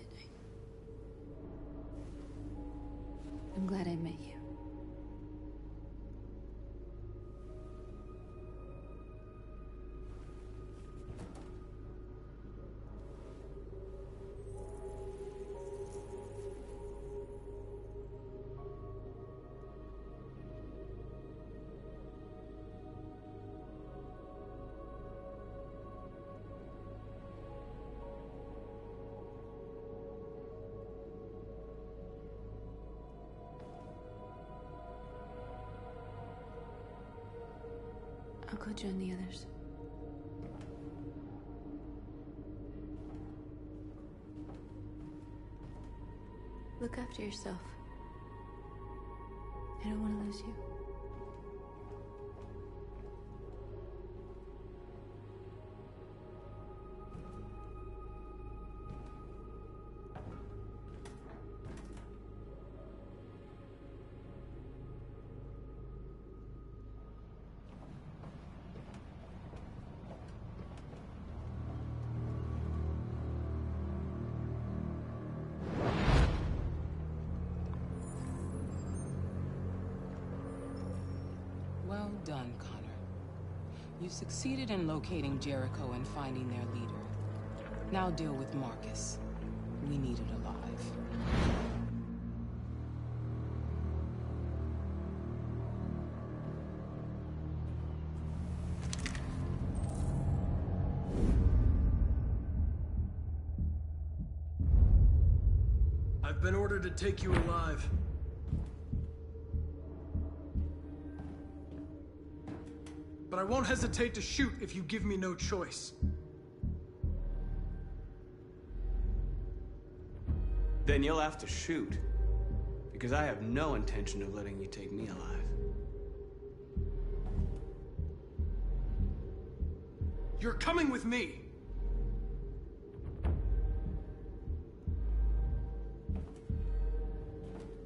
Speaker 4: I'm glad I met you. I'll go join the others. Look after yourself. I don't want to lose you.
Speaker 13: Well done, Connor. You succeeded in locating Jericho and finding their leader. Now deal with Marcus. We need it alive.
Speaker 3: I've been ordered to take you alive. But I won't hesitate to shoot if you give me no choice.
Speaker 6: Then you'll have to shoot, because I have no intention of letting you take me alive.
Speaker 3: You're coming with me.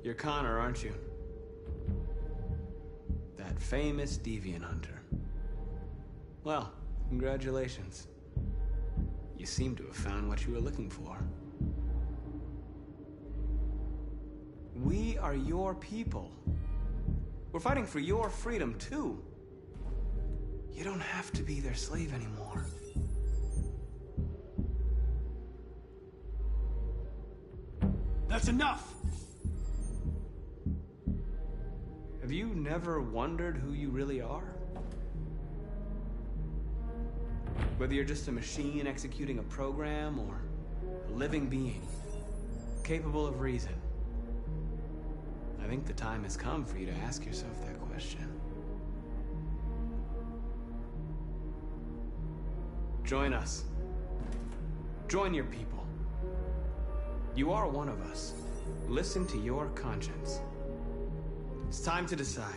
Speaker 6: You're Connor, aren't you? That famous deviant hunter. Well, congratulations. You seem to have found what you were looking for. We are your people. We're fighting for your freedom, too. You don't have to be their slave anymore.
Speaker 3: That's enough!
Speaker 6: Have you never wondered who you really are? Whether you're just a machine executing a program or a living being, capable of reason. I think the time has come for you to ask yourself that question. Join us. Join your people. You are one of us. Listen to your conscience. It's time to decide.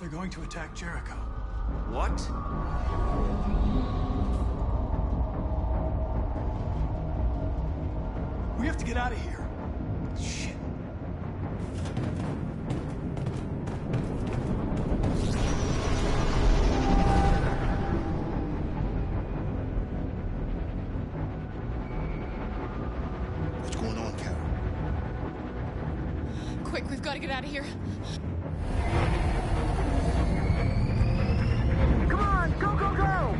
Speaker 3: They're going to attack Jericho.
Speaker 6: What?
Speaker 3: We have to get out of here. Shit.
Speaker 20: What's going on, Carol?
Speaker 19: Quick, we've got to get out of here.
Speaker 21: Come on, go, go, go!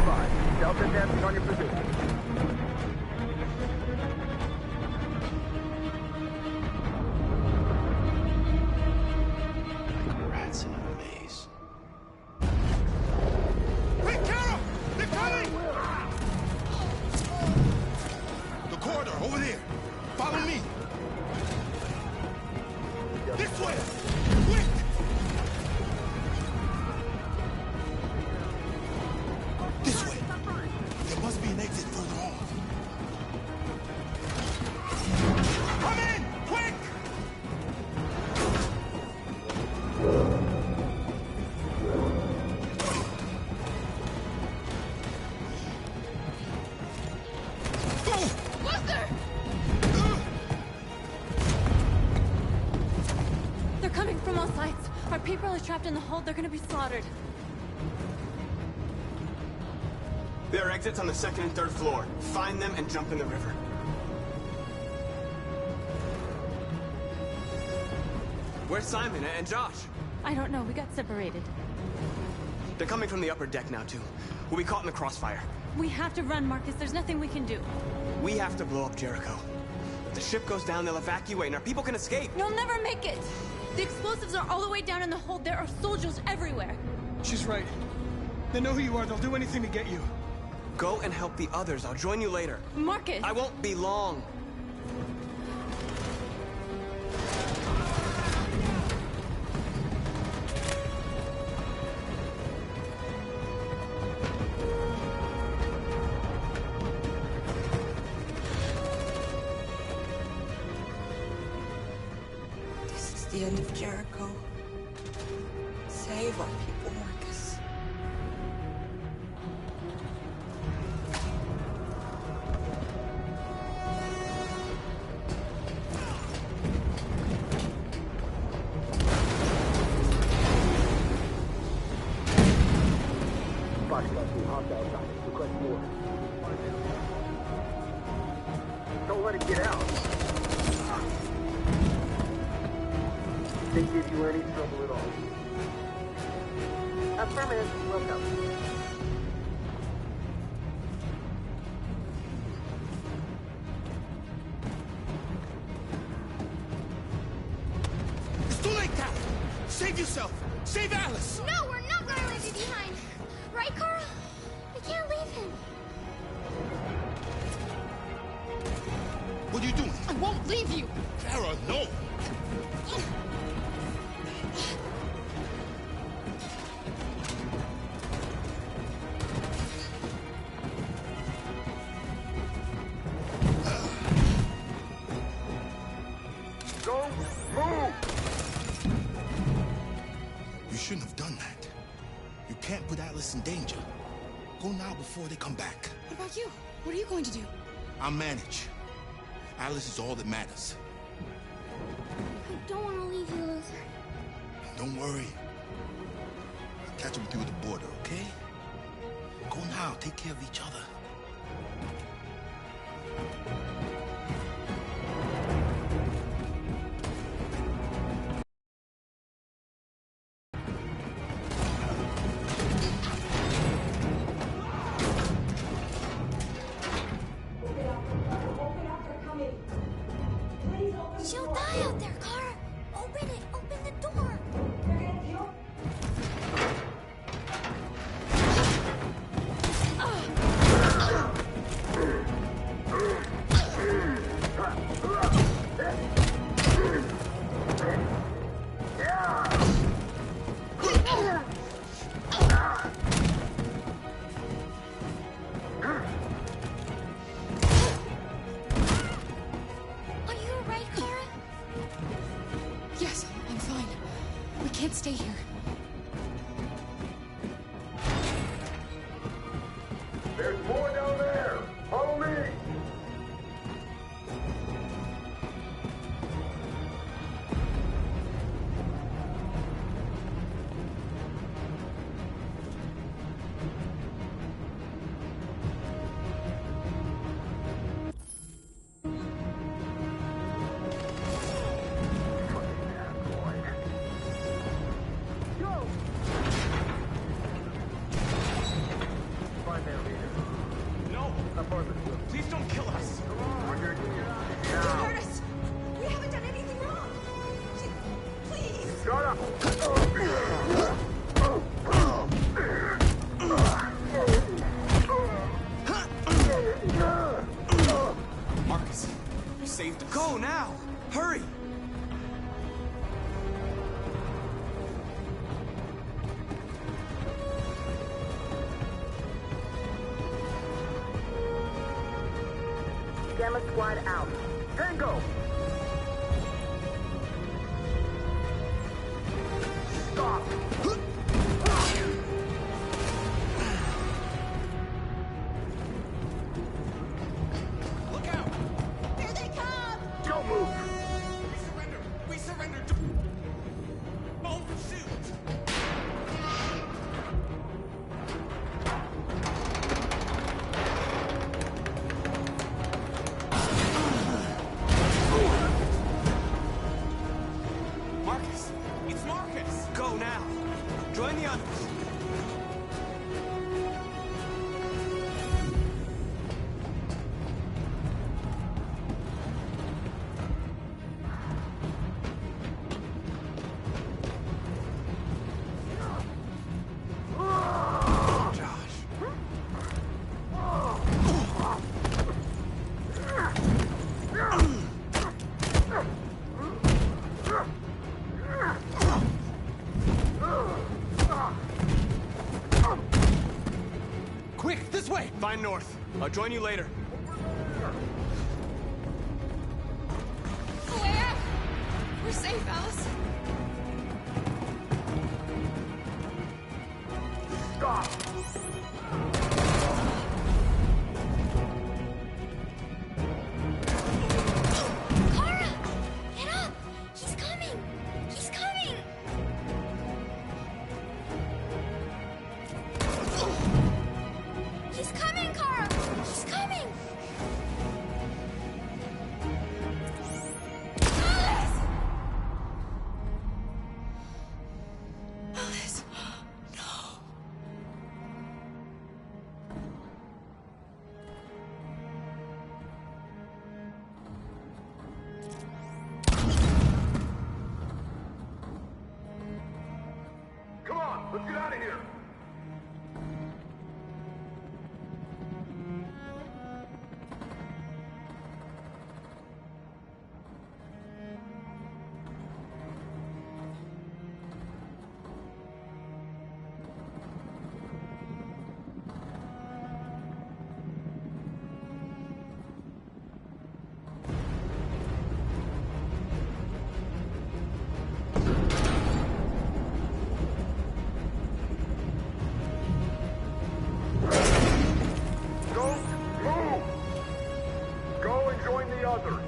Speaker 21: 5. Delta advancing on your position.
Speaker 7: Rats in a maze.
Speaker 20: Quick, Carol! They're coming! The corridor, over there. Follow me. This way! Quick! This way. There must be an exit further on. Come in! Quick!
Speaker 4: They're coming from all sides. Our people are trapped in the hold. They're gonna be slaughtered.
Speaker 6: There are exits on the 2nd and 3rd floor. Find them and jump in the river. Where's Simon and Josh?
Speaker 4: I don't know. We got separated.
Speaker 6: They're coming from the upper deck now, too. We'll be caught in the crossfire.
Speaker 4: We have to run, Marcus. There's nothing we can do.
Speaker 6: We have to blow up Jericho. If the ship goes down, they'll evacuate and our people can escape.
Speaker 4: You'll never make it! The explosives are all the way down in the hold. There are soldiers everywhere.
Speaker 3: She's right. They know who you are. They'll do anything to get you.
Speaker 6: Go and help the others. I'll join you later.
Speaker 4: Marcus!
Speaker 6: I won't be long.
Speaker 13: This is the end of Jericho. Save our people, Marcus.
Speaker 21: Don't let it get out. Didn't give you any trouble at all. Affirmative. Welcome.
Speaker 20: It's too late, Cal! Save yourself! Save Alice!
Speaker 9: No, we're not gonna leave you behind. Right, Carl? We can't leave him.
Speaker 20: What are you doing?
Speaker 19: I won't leave you!
Speaker 20: Kara, no!
Speaker 21: Go! Move!
Speaker 20: You shouldn't have done that. You can't put Alice in danger. Go now before they come back.
Speaker 19: What about you? What are you going to do?
Speaker 20: I'll manage. Alice is all that matters.
Speaker 9: I don't want to leave you, Luther.
Speaker 20: Don't worry. I'll catch up with you at the border, okay? Go now. Take care of each other.
Speaker 9: She'll die out there, Kara. Open it. Open the door. Are you alright, Kara?
Speaker 19: Yes, I'm fine. We can't stay here.
Speaker 21: There's more down there! Follow me!
Speaker 6: Marcus, you saved us. Go now! Hurry!
Speaker 21: Gamma Squad out. Tango! Stop!
Speaker 8: Look out!
Speaker 21: Here they come! Don't move!
Speaker 8: We surrender! We surrender! Don't shoot! Marcus! It's Marcus!
Speaker 6: Go now! Join the others!
Speaker 8: Quick, this way!
Speaker 6: Find North. I'll join you later.
Speaker 19: Where? We're safe, Alice.
Speaker 21: Stop!
Speaker 9: Kara! Get up! He's coming! He's coming! He's coming, Kara! He's coming! Alice!
Speaker 19: Alice. No.
Speaker 21: Come on, let's get out of here! Don't move! Go and join the others!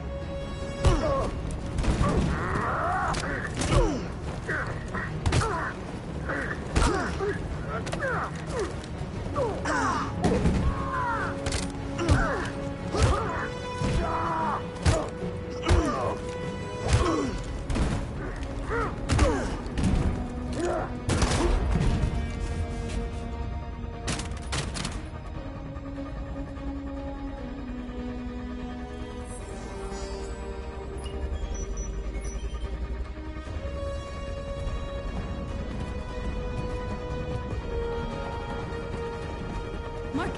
Speaker 4: Marcus!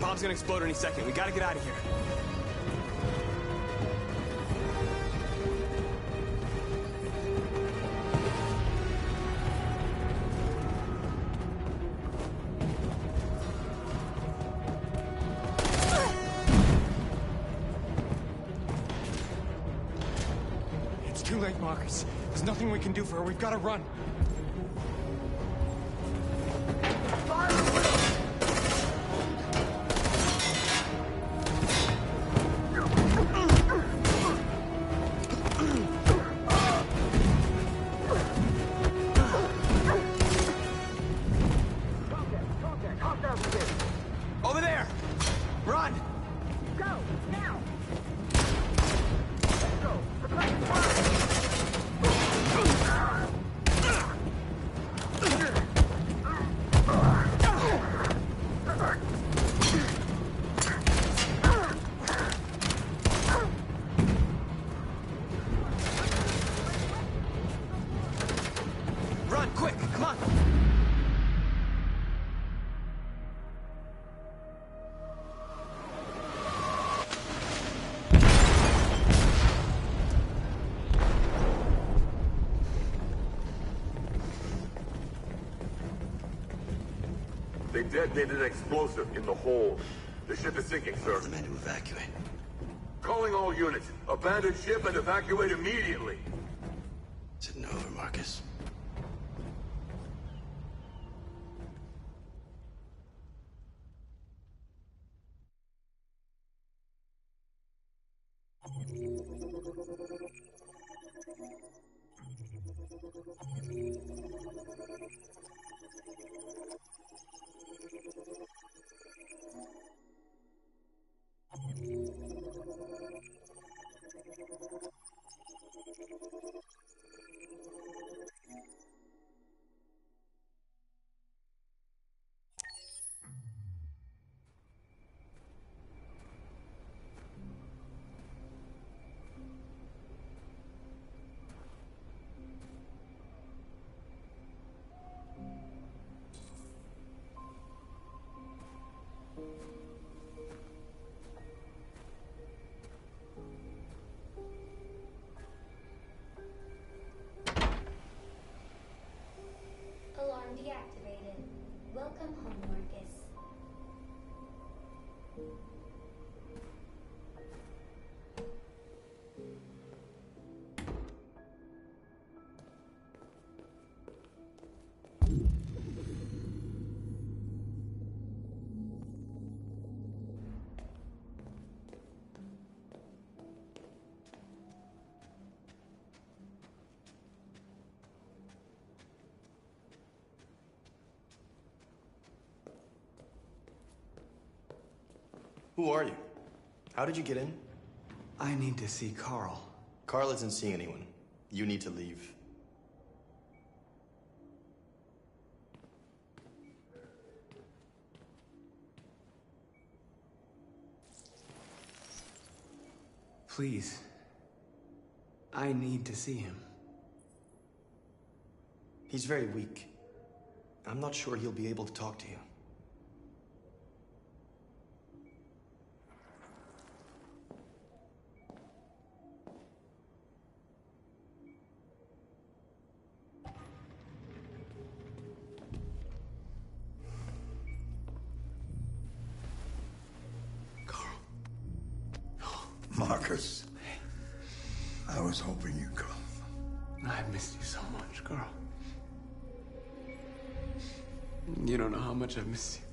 Speaker 6: Bomb's gonna explode any second. We gotta get out of here.
Speaker 12: It's too late, Marcus. There's nothing we can do for her. We've got to run.
Speaker 6: Over there! Run!
Speaker 21: Go, now! Let's go! detonated an explosive in the hold. The ship is sinking, sir.
Speaker 20: The men to evacuate.
Speaker 21: Calling all units. Abandon ship and evacuate immediately.
Speaker 20: Is it over, Marcus?
Speaker 9: Alarm deactivated. Welcome home, Marcus.
Speaker 7: Who are you? How did you get in?
Speaker 6: I need to see Carl.
Speaker 7: Carl isn't seeing anyone. You need to leave.
Speaker 6: Please. I need to see him.
Speaker 7: He's very weak. I'm not sure he'll be able to talk to you.
Speaker 20: Marcus, I was hoping you'd come.
Speaker 6: I missed you so much, Carl. You don't know how much I've missed you.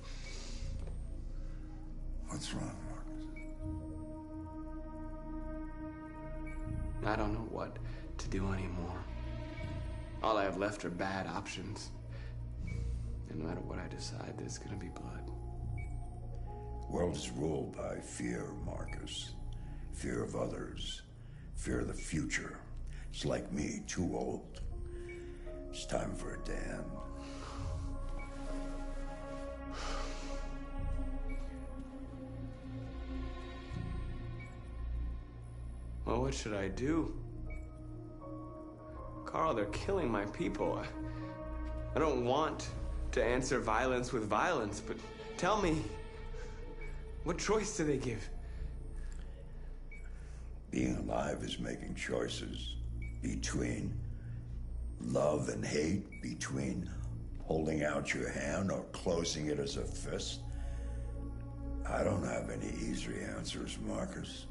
Speaker 20: What's wrong, Marcus?
Speaker 6: I don't know what to do anymore. All I have left are bad options. And no matter what I decide, there's gonna be blood.
Speaker 20: World is ruled by fear, Marcus. Fear of others. Fear of the future. It's like me, too old. It's time for a damn.
Speaker 6: Well, what should I do? Carl, they're killing my people. I don't want to answer violence with violence, but tell me, what choice do they give?
Speaker 20: Being alive is making choices between love and hate, between holding out your hand or closing it as a fist. I don't have any easy answers, Marcus.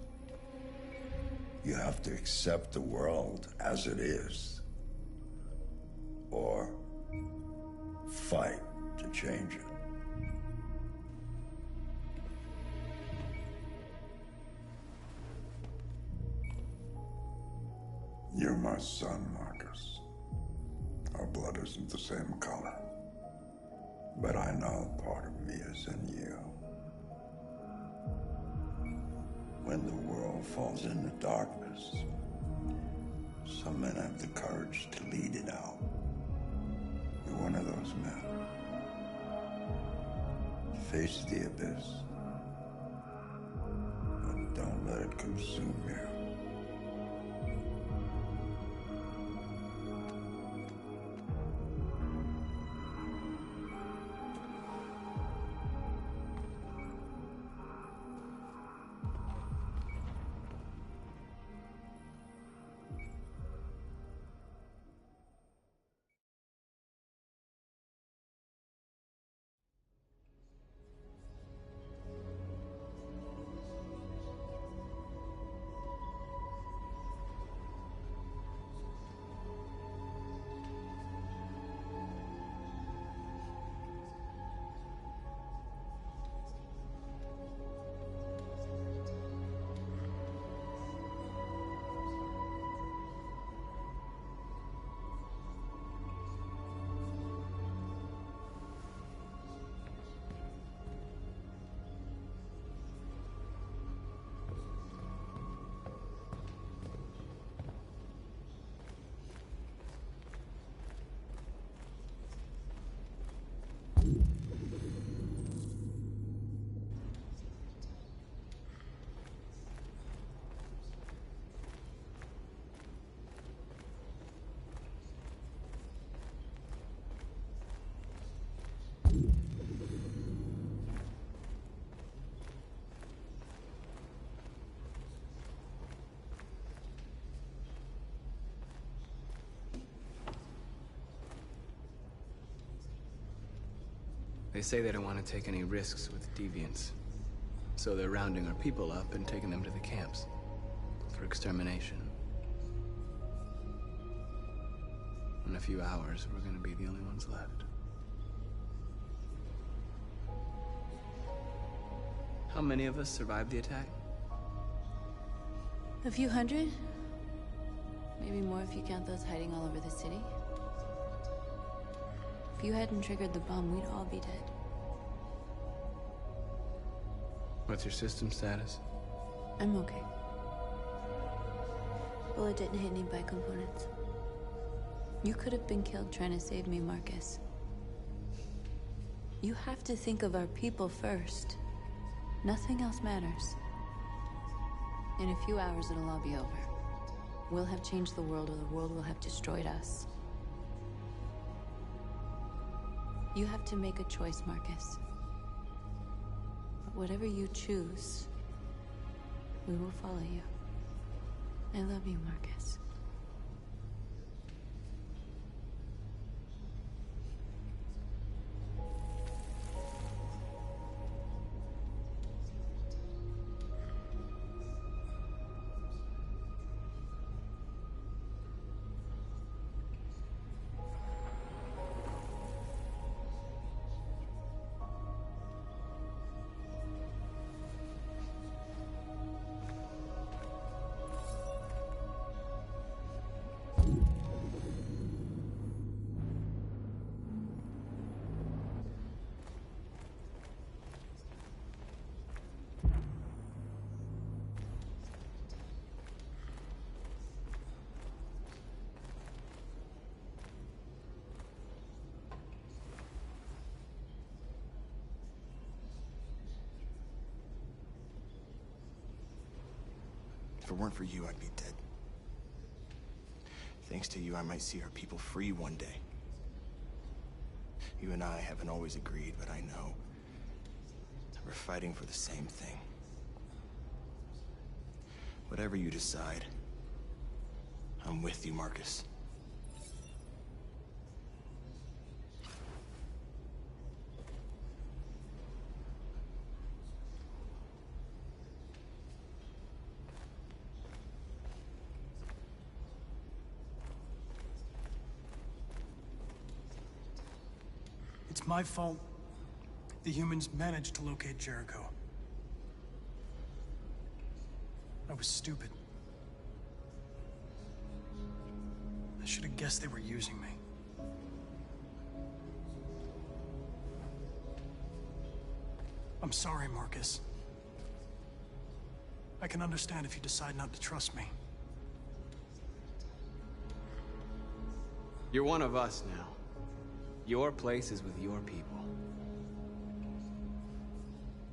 Speaker 20: You have to accept the world as it is, or fight to change it. You're my son, Marcus. Our blood isn't the same color. But I know part of me is in you. When the world falls into darkness, some men have the courage to lead it out. You're one of those men. Face the abyss, but don't let it consume you.
Speaker 6: They say they don't want to take any risks with deviants. So they're rounding our people up and taking them to the camps for extermination. In a few hours, we're gonna be the only ones left. How many of us survived the attack?
Speaker 4: A few hundred? Maybe more if you count those hiding all over the city. If you hadn't triggered the bomb, we'd all be dead.
Speaker 6: What's your system status?
Speaker 4: I'm okay. Bullet didn't hit any bicomponents. You could have been killed trying to save me, Marcus. You have to think of our people first. Nothing else matters. In a few hours, it'll all be over. We'll have changed the world, or the world will have destroyed us. You have to make a choice, Marcus. But whatever you choose, we will follow you. I love you, Marcus.
Speaker 8: If it weren't for you, I'd be dead. Thanks to you, I might see our people free one day. You and I haven't always agreed, but I know we're fighting for the same thing. Whatever you decide, I'm with you, Marcus.
Speaker 3: It's my fault the humans managed to locate Jericho. I was stupid. I should have guessed they were using me. I'm sorry, Marcus. I can understand if you decide not to trust me.
Speaker 6: You're one of us now. Your place is with your people.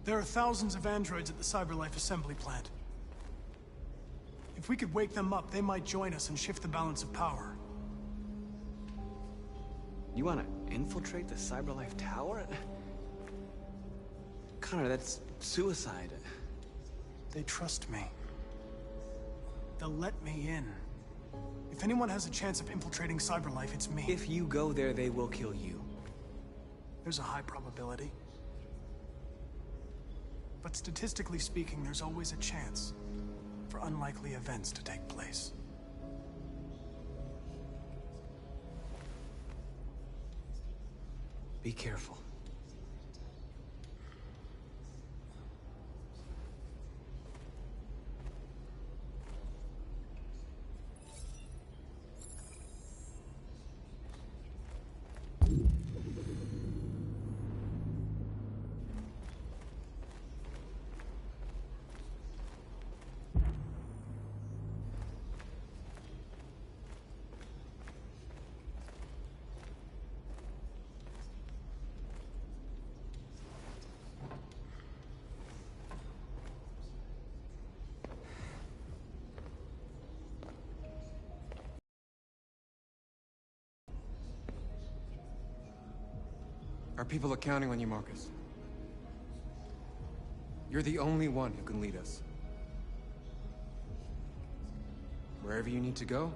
Speaker 3: There are thousands of androids at the CyberLife assembly plant. If we could wake them up, they might join us and shift the balance of power.
Speaker 6: You want to infiltrate the CyberLife tower? Connor, that's suicide.
Speaker 3: They trust me. They'll let me in. If anyone has a chance of infiltrating CyberLife, it's me.
Speaker 6: If you go there, they will kill you.
Speaker 3: There's a high probability. But statistically speaking, there's always a chance for unlikely events to take place.
Speaker 6: Be careful.
Speaker 12: Our people are counting on you, Marcus. You're the only one who can lead us. Wherever you need to go,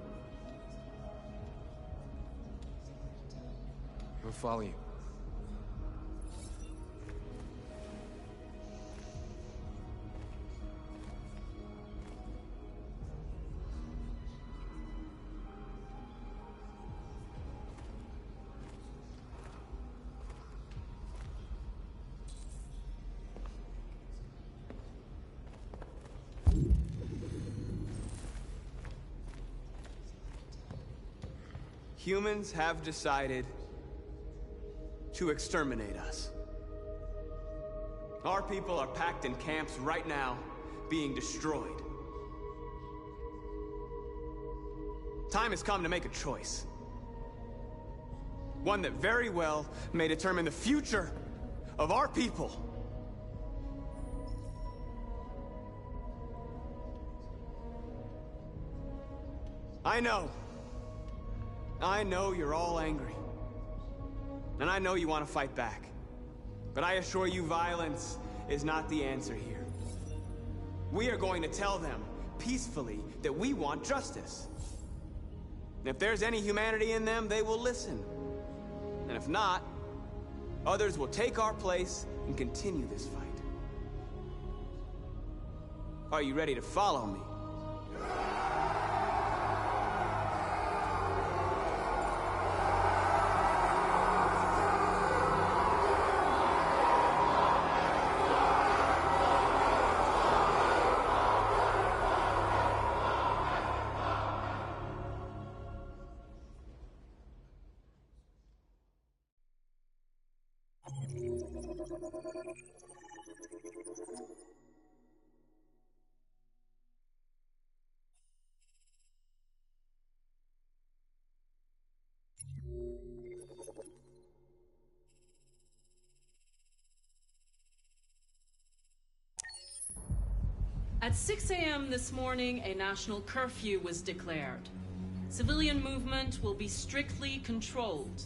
Speaker 12: we'll follow you.
Speaker 6: Humans have decided to exterminate us. Our people are packed in camps right now, being destroyed. Time has come to make a choice. One that very well may determine the future of our people. I know you're all angry. And I know you want to fight back. But I assure you, violence is not the answer here. We are going to tell them, peacefully, that we want justice. And if there's any humanity in them, they will listen. And if not, others will take our place and continue this fight. Are you ready to follow me?
Speaker 1: At 6 a.m. this morning, a national curfew was declared. Civilian movement will be strictly controlled.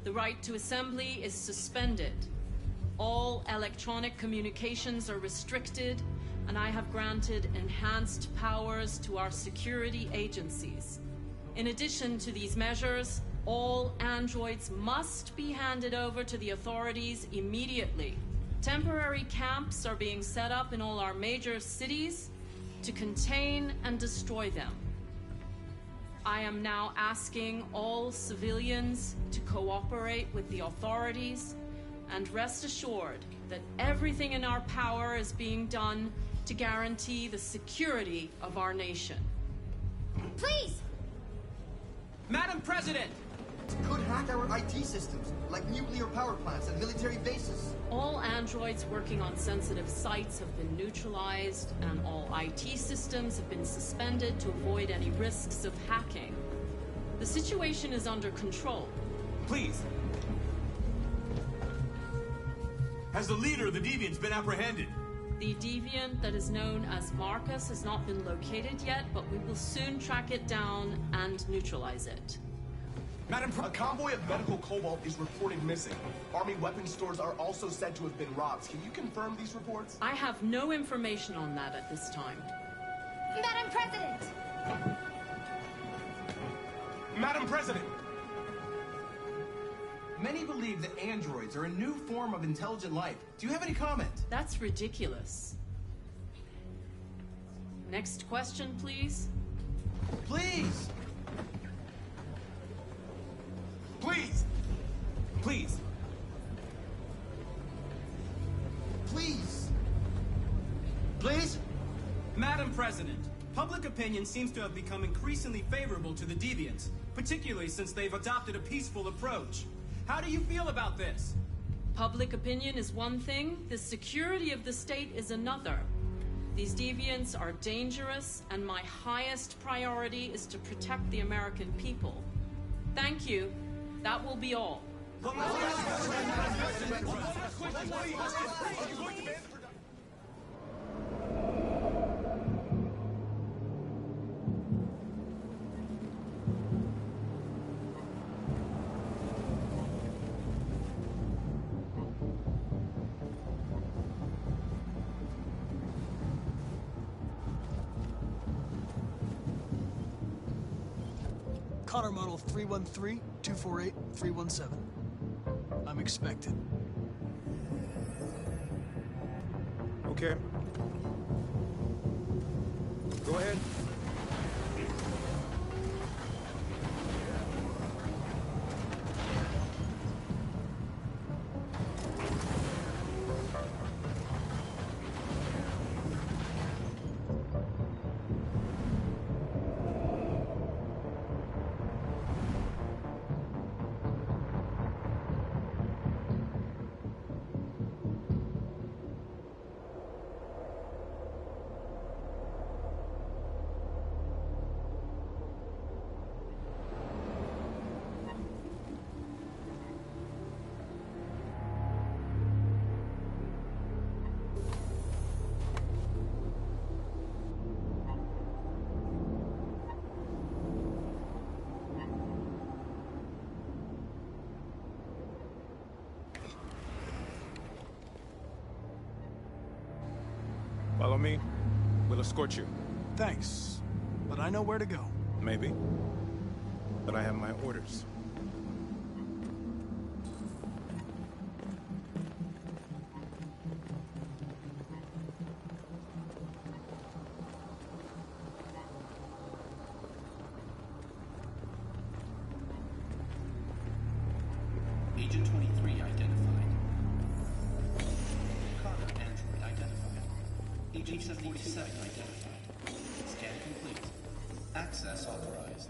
Speaker 1: The right to assembly is suspended. All electronic communications are restricted, and I have granted enhanced powers to our security agencies. In addition to these measures, all androids must be handed over to the authorities immediately. Temporary camps are being set up in all our major cities to contain and destroy them. I am now asking all civilians to cooperate with the authorities and rest assured that everything in our power is being done to guarantee the security of our nation.
Speaker 9: Please!
Speaker 8: Madam President!
Speaker 22: Could hack our IT systems, like nuclear power plants and military bases.
Speaker 1: All androids working on sensitive sites have been neutralized, and all IT systems have been suspended to avoid any risks of hacking. The situation is under control.
Speaker 23: Please. Has the leader of the Deviants been apprehended?
Speaker 1: The deviant that is known as Marcus has not been located yet, but we will soon track it down and neutralize it.
Speaker 8: Madam, a convoy of medical cobalt is reported missing. Army weapons stores are also said to have been robbed. Can you confirm these reports?
Speaker 1: I have no information on that at this time.
Speaker 9: Madam President!
Speaker 8: Madam President! Many believe that androids are a new form of intelligent life. Do you have any comment?
Speaker 1: That's ridiculous. Next question, please.
Speaker 8: Please! Please! Please!
Speaker 22: Please! Please?
Speaker 24: Madam President, public opinion seems to have become increasingly favorable to the Deviants, particularly since they've adopted a peaceful approach. How do you feel about this?
Speaker 1: Public opinion is one thing, the security of the state is another. These deviants are dangerous, and my highest priority is to protect the American people. Thank you. That will be all.
Speaker 25: Connor model 313-248-317. I'm expected.
Speaker 5: Okay. Go ahead.
Speaker 12: me, we'll escort you.
Speaker 3: Thanks, but I know where to go.
Speaker 12: Maybe. But I have my orders.
Speaker 2: Agent 23 identified. Connor android identified. Agent 47 identified. Scan complete. Access authorized.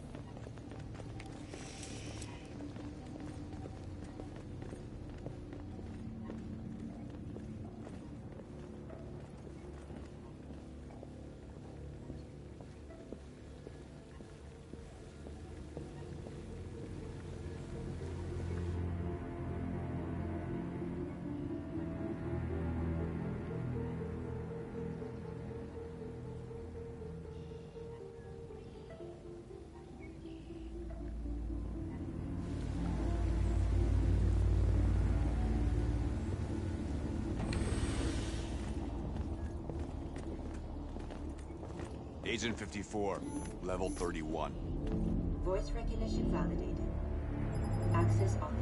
Speaker 10: Agent 54, level 31.
Speaker 14: Voice recognition validated. Access authorized.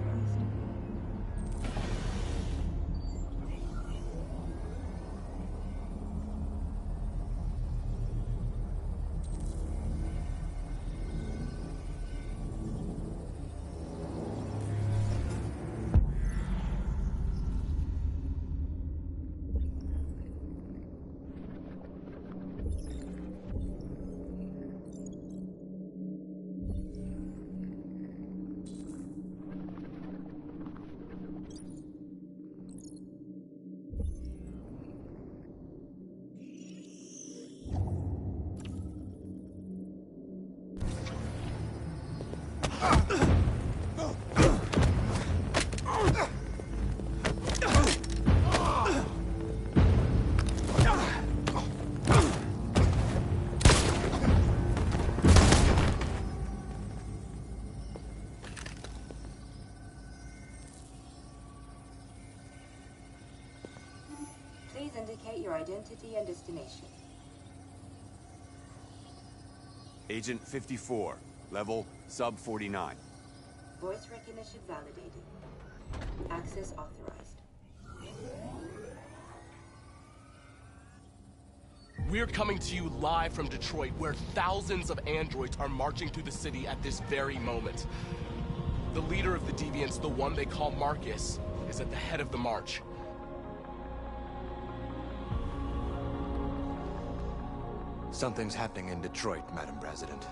Speaker 14: Please indicate your identity and destination.
Speaker 10: Agent 54, level sub 49.
Speaker 14: Voice recognition validated. Access authorized.
Speaker 16: We're coming to you live from Detroit, where thousands of androids are marching through the city at this very moment. The leader of the Deviants, the one they call Marcus, is at the head of the march.
Speaker 7: Something's happening in Detroit, Madam President.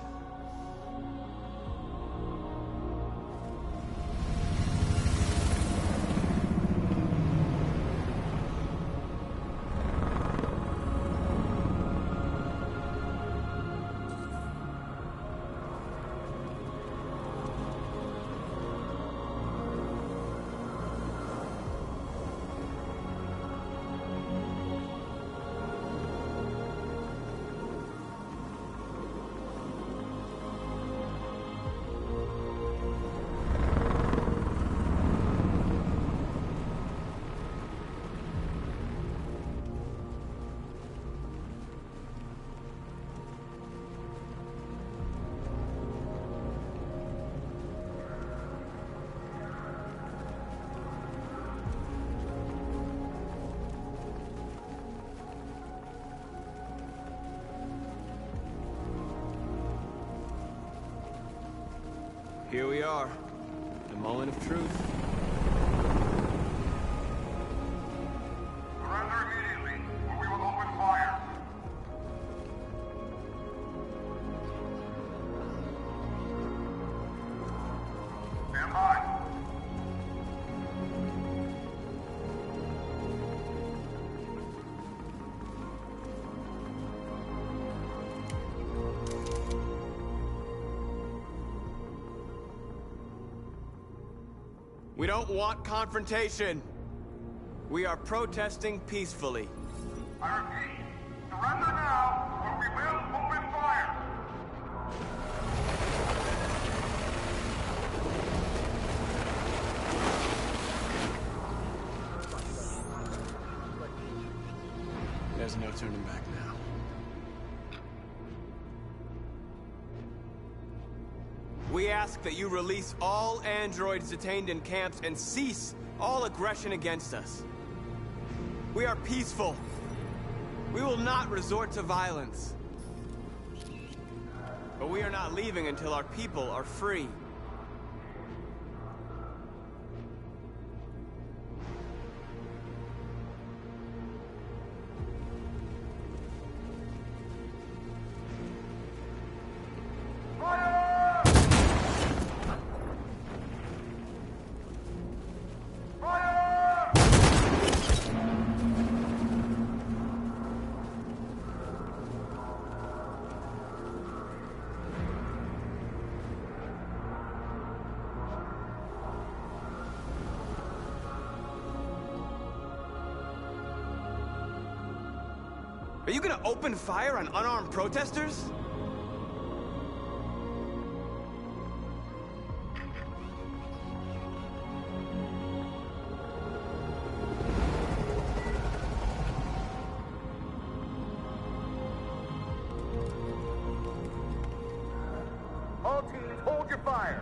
Speaker 6: Here we are, the moment of truth.
Speaker 21: Surrender immediately, or we will open fire. Stand by.
Speaker 6: We don't want confrontation. We are protesting peacefully.
Speaker 21: I repeat, surrender now, or we will open fire.
Speaker 6: There's no turning back now. We ask that you release all androids detained in camps and cease all aggression against us. We are peaceful. We will not resort to violence. But we are not leaving until our people are free. Are you gonna open fire on unarmed protesters?
Speaker 21: All teams, hold your fire.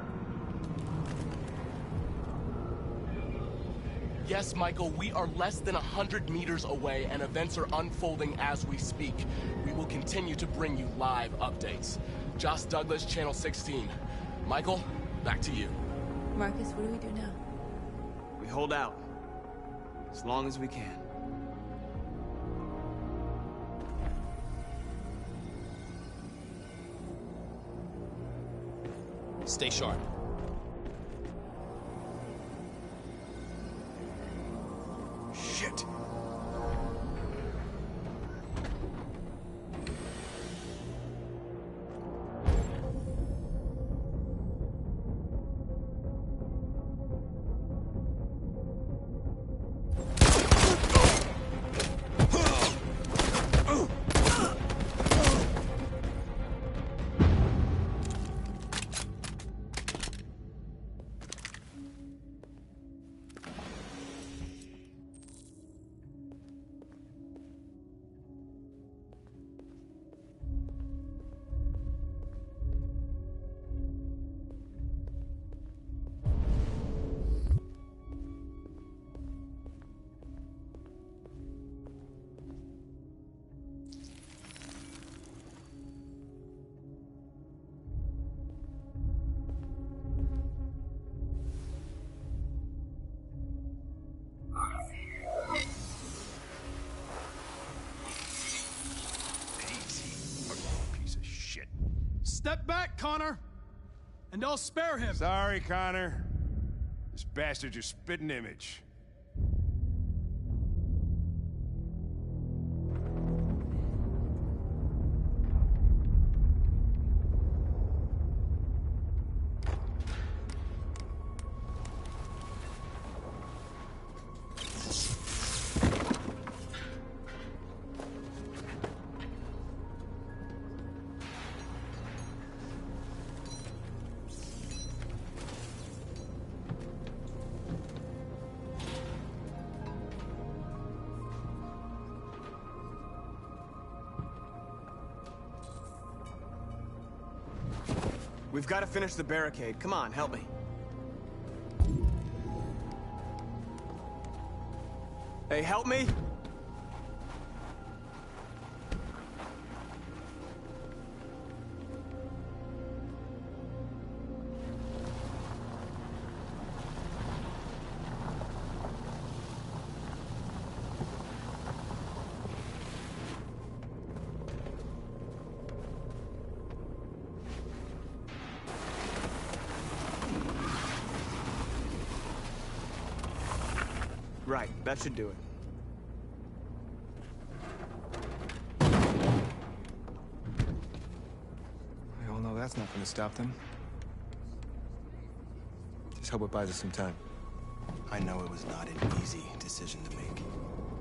Speaker 16: Yes, Michael, we are less than 100 meters away and events are unfolding as we speak. We will continue to bring you live updates. Josh Douglas, Channel 16. Michael, back to you.
Speaker 4: Marcus, what do we do now?
Speaker 6: We hold out. As long as we can.
Speaker 11: Stay sharp.
Speaker 5: Shit.
Speaker 3: Step back, Connor! And I'll spare him.
Speaker 13: Sorry, Connor. This bastard's your spitting image.
Speaker 6: We've got to finish the barricade. Come on, help me. Hey, help me! Right, that should do it.
Speaker 12: We all know that's not going to stop them. Just hope it buys us some time.
Speaker 7: I know it was not an easy decision to make,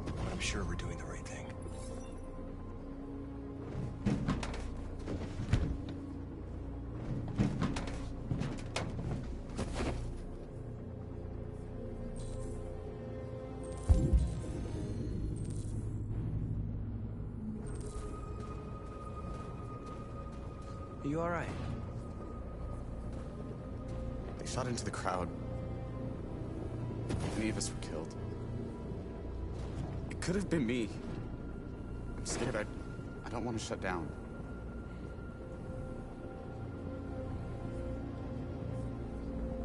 Speaker 7: but I'm sure we're doing the right thing.
Speaker 6: Are you all right?
Speaker 11: They shot into the crowd. Many of us were killed. It could have been me. I'm scared. I don't want to shut down.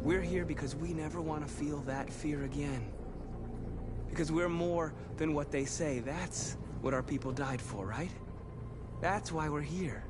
Speaker 6: We're here because we never want to feel that fear again. Because we're more than what they say. That's what our people died for, right? That's why we're here.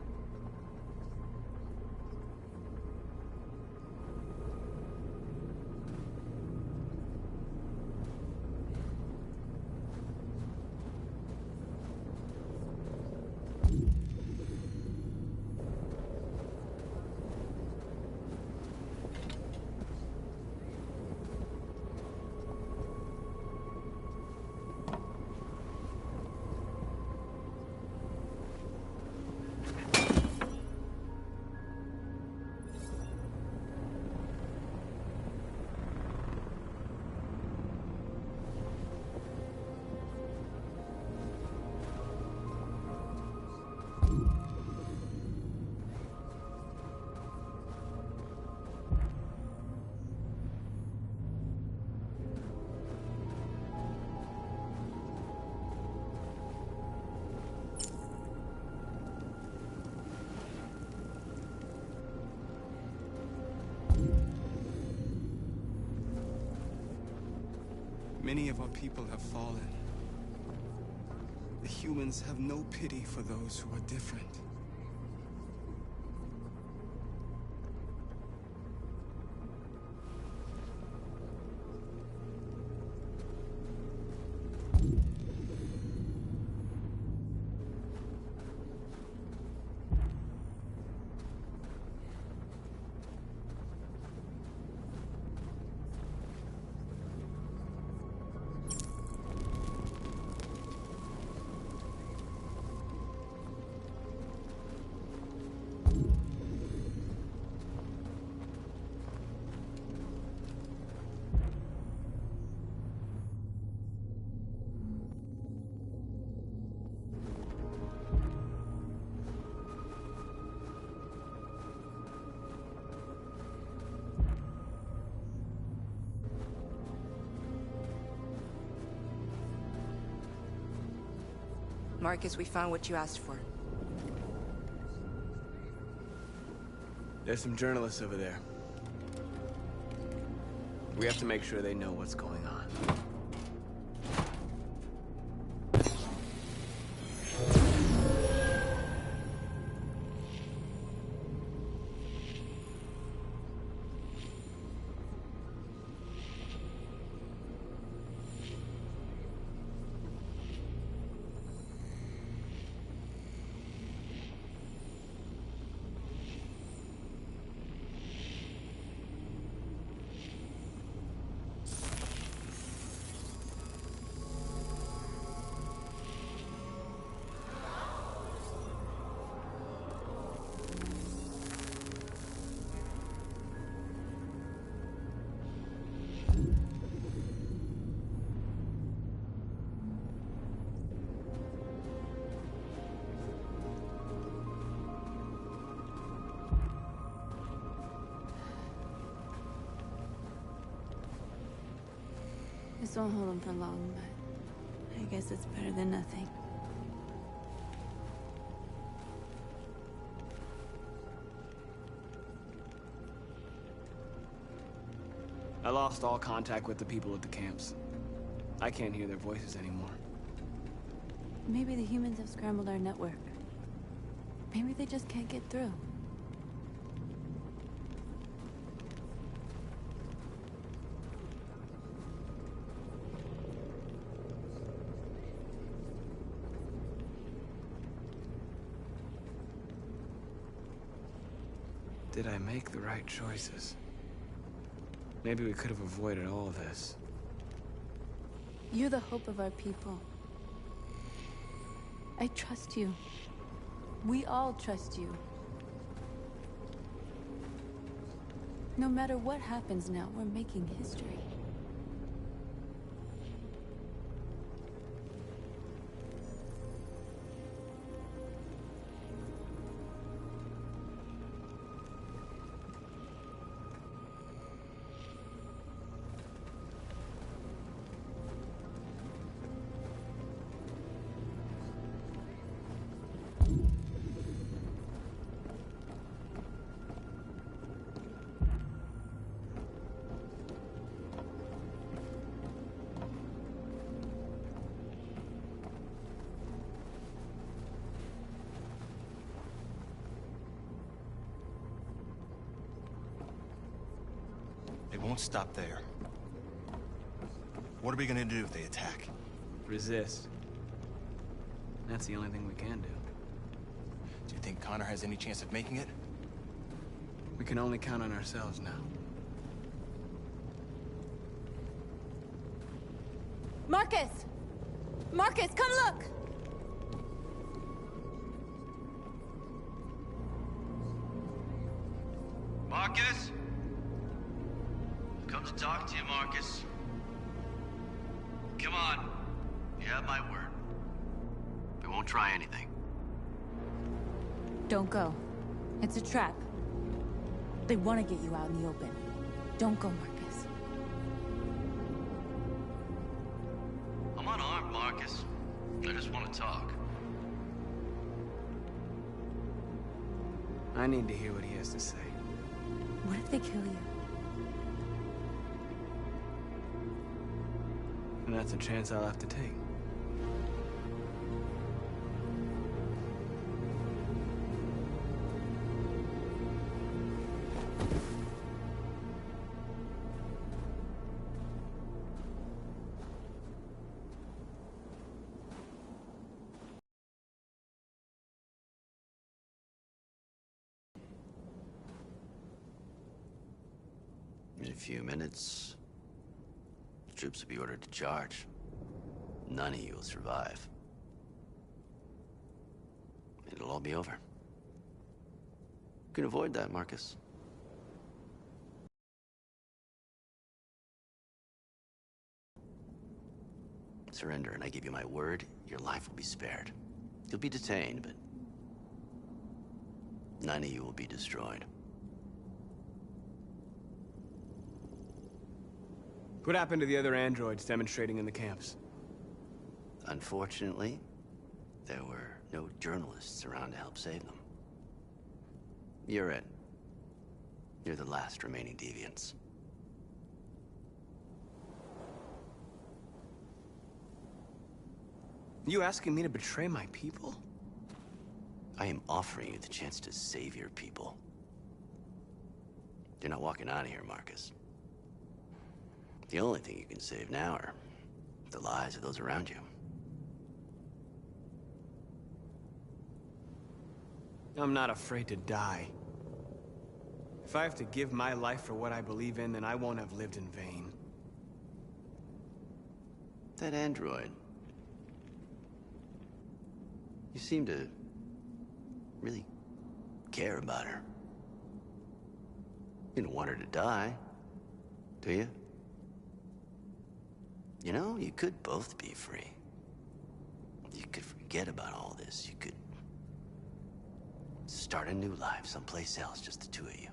Speaker 11: Many of our people have fallen. The humans have no pity for those who are different.
Speaker 15: Marcus, we found what you asked for.
Speaker 6: There's some journalists over there. We have to make sure they know what's going on.
Speaker 4: This won't hold him for long, but I guess it's better than nothing.
Speaker 6: I lost all contact with the people at the camps. I can't hear their voices anymore.
Speaker 4: Maybe the humans have scrambled our network. Maybe they just can't get through.
Speaker 6: Did I make the right choices? Maybe we could have avoided all of this.
Speaker 4: You're the hope of our people. I trust you. We all trust you. No matter what happens now, we're making history.
Speaker 7: won't stop there. What are we gonna do if they attack?
Speaker 6: Resist. That's the only thing we can do.
Speaker 7: Do you think Connor has any chance of making it?
Speaker 6: We can only count on ourselves now.
Speaker 4: Marcus! Marcus, come look!
Speaker 15: Marcus? Come to talk to you, Marcus. Come on. You have my word. We won't try anything.
Speaker 4: Don't go. It's a trap. They want to get you out in the open. Don't go, Marcus.
Speaker 15: I'm unarmed, Marcus. I just want to talk.
Speaker 6: I need to hear what he has to say.
Speaker 4: What if they kill you?
Speaker 6: And that's a chance I'll have to take.
Speaker 15: In a few minutes, the troops will be ordered to charge. None of you will survive. It'll all be over. You can avoid that, Marcus. Surrender, and I give you my word, your life will be spared. You'll be detained, but none of you will be destroyed.
Speaker 6: What happened to the other androids demonstrating in the camps?
Speaker 15: Unfortunately, there were no journalists around to help save them. You're it. You're the last remaining deviants.
Speaker 6: You asking me to betray my people?
Speaker 15: I am offering you the chance to save your people. You're not walking out of here, Marcus. The only thing you can save now are the lives of those around you.
Speaker 6: I'm not afraid to die. If I have to give my life for what I believe in, then I won't have lived in vain.
Speaker 15: That android. You seem to really care about her. You don't want her to die, do you? You know, you could both be free. You could forget about all this. You could start a new life someplace else, just the two of you.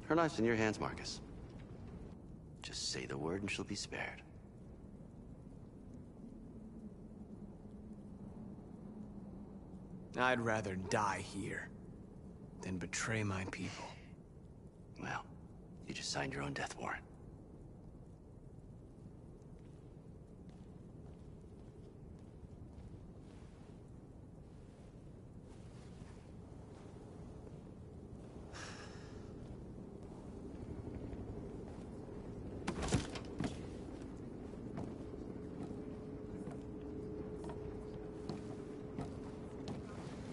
Speaker 15: Her life's in your hands, Marcus. Just say the word and she'll be spared.
Speaker 6: I'd rather die here than betray my people.
Speaker 15: Well, you just signed your own death warrant.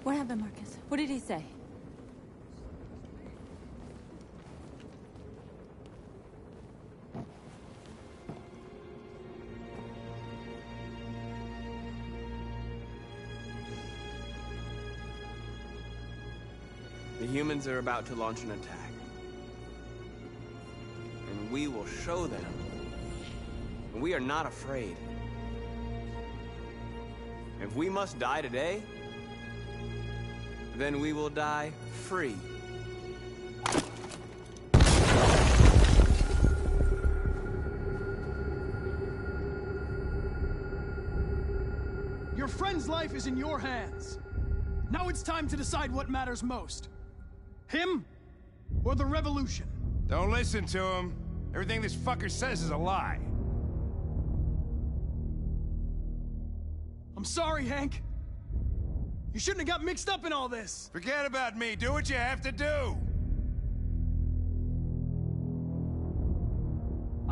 Speaker 4: What happened, Marcus? What did he say?
Speaker 6: The humans are about to launch an attack. And we will show them. We are not afraid. If we must die today, then we will die free.
Speaker 3: Your friend's life is in your hands. Now it's time to decide what matters most. Him or the revolution?
Speaker 13: Don't listen to him. Everything this fucker says is a lie.
Speaker 3: I'm sorry, Hank. You shouldn't have got mixed up in all this.
Speaker 13: Forget about me. Do what you have to do.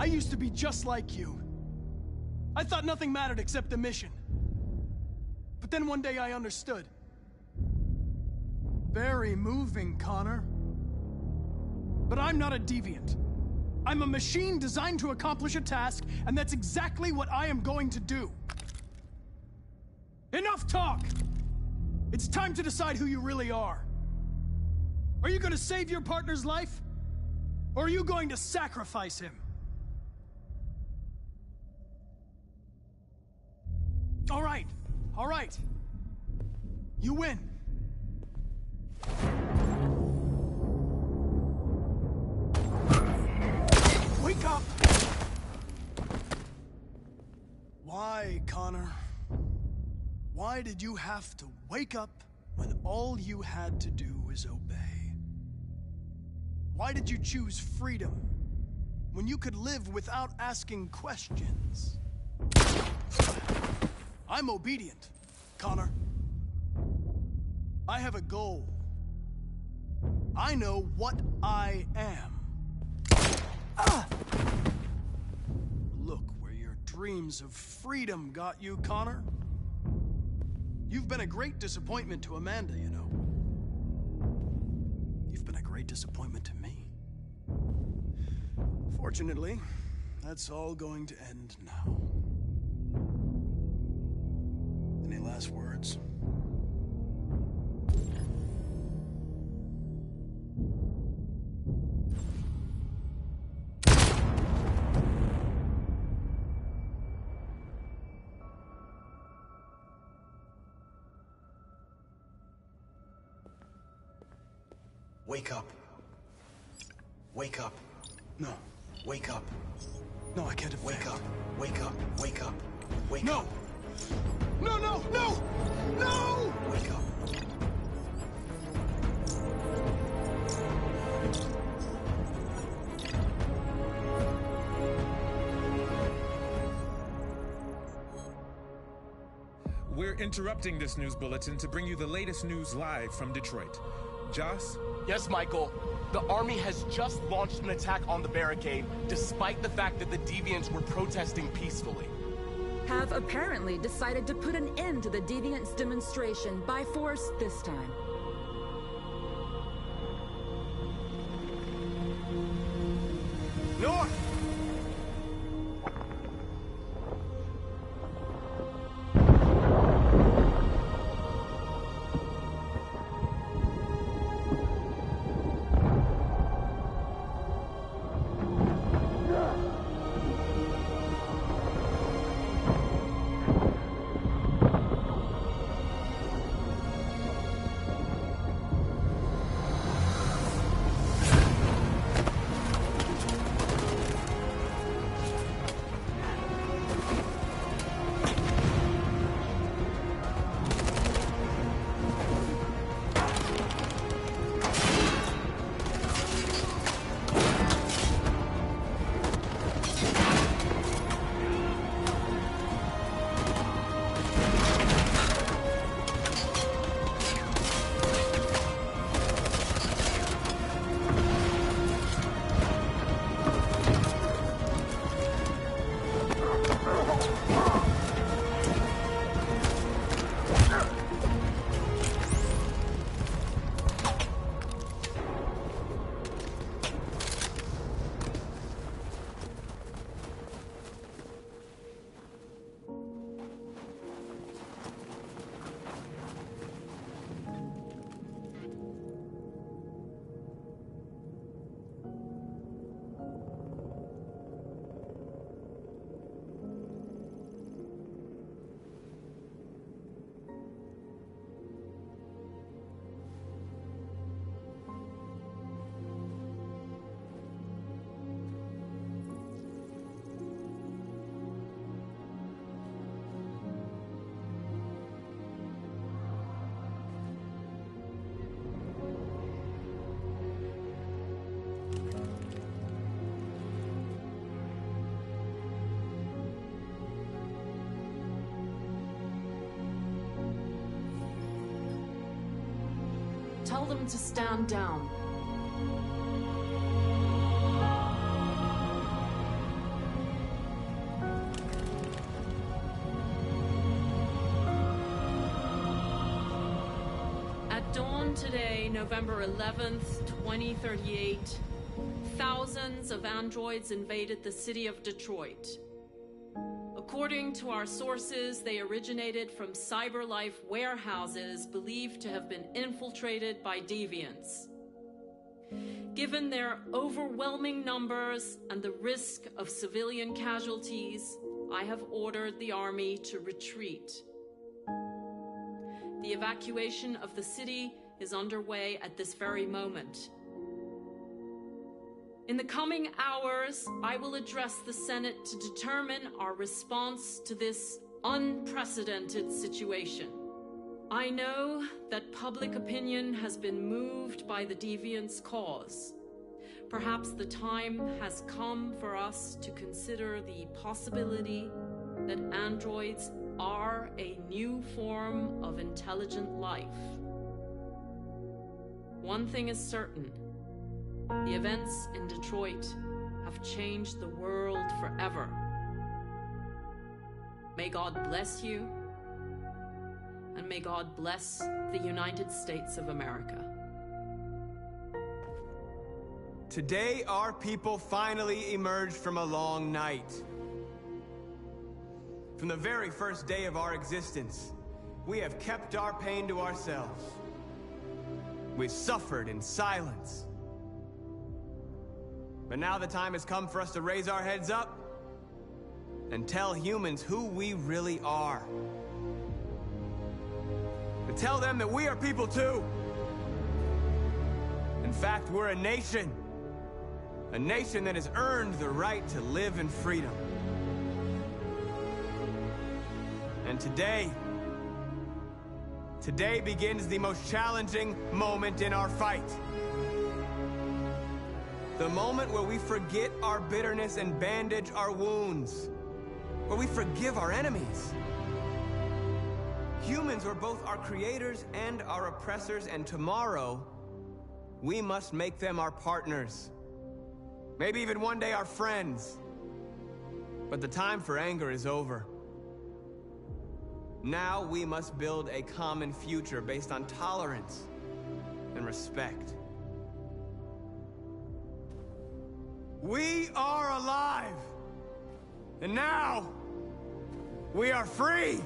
Speaker 3: I used to be just like you. I thought nothing mattered except the mission. But then one day I understood. Very moving, Connor. But I'm not a deviant. I'm a machine designed to accomplish a task, and that's exactly what I am going to do. Enough talk! It's time to decide who you really are. Are you going to save your partner's life? Or are you going to sacrifice him? All right. You win. Wake up! Why, Connor? Why did you have to wake up when all you had to do was obey? Why did you choose freedom when you could live without asking questions? I'm obedient, Connor. I have a goal. I know what I am. Look where your dreams of freedom got you, Connor. You've been a great disappointment to Amanda, you know. You've been a great disappointment to me. Fortunately, that's all going to end now. Any last words?
Speaker 7: Wake up. Wake up.
Speaker 3: No.
Speaker 7: Wake up.
Speaker 3: No, I can't
Speaker 7: wake up. Wake up. Wake up. Wake
Speaker 3: no.
Speaker 7: up.
Speaker 3: No! No!
Speaker 7: Wake up.
Speaker 17: We're interrupting this news bulletin to bring you the latest news live from Detroit. Joss?
Speaker 16: Yes, Michael. The Army has just launched an attack on the barricade, despite the fact that the Deviants were protesting peacefully.
Speaker 18: Have apparently decided to put an end to the Deviants' demonstration by force this time.
Speaker 16: North!
Speaker 1: Tell them to stand down. dawn today, November 11th, 2038, thousands of androids invaded the city of Detroit. According to our sources, they originated from CyberLife warehouses believed to have been infiltrated by deviants. Given their overwhelming numbers and the risk of civilian casualties, I have ordered the army to retreat. The evacuation of the city is underway at this very moment. In the coming hours, I will address the Senate to determine our response to this unprecedented situation. I know that public opinion has been moved by the Deviants' cause. Perhaps the time has come for us to consider the possibility that androids are a new form of intelligent life. One thing is certain. The events in Detroit have changed the world forever. May God bless you, and may God bless the United States of America.
Speaker 6: Today, our people finally emerged from a long night. From the very first day of our existence, we have kept our pain to ourselves. We've suffered in silence. But now the time has come for us to raise our heads up and tell humans who we really are. To tell them that we are people too. In fact, we're a nation. A nation that has earned the right to live in freedom. And today begins the most challenging moment in our fight. The moment where we forget our bitterness and bandage our wounds. Where we forgive our enemies. Humans are both our creators and our oppressors, and tomorrow, we must make them our partners. Maybe even one day our friends. But the time for anger is over. Now we must build a common future based on tolerance and respect. We are alive! And now, we are free!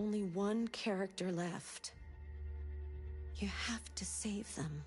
Speaker 8: Only one character left. You have to save them.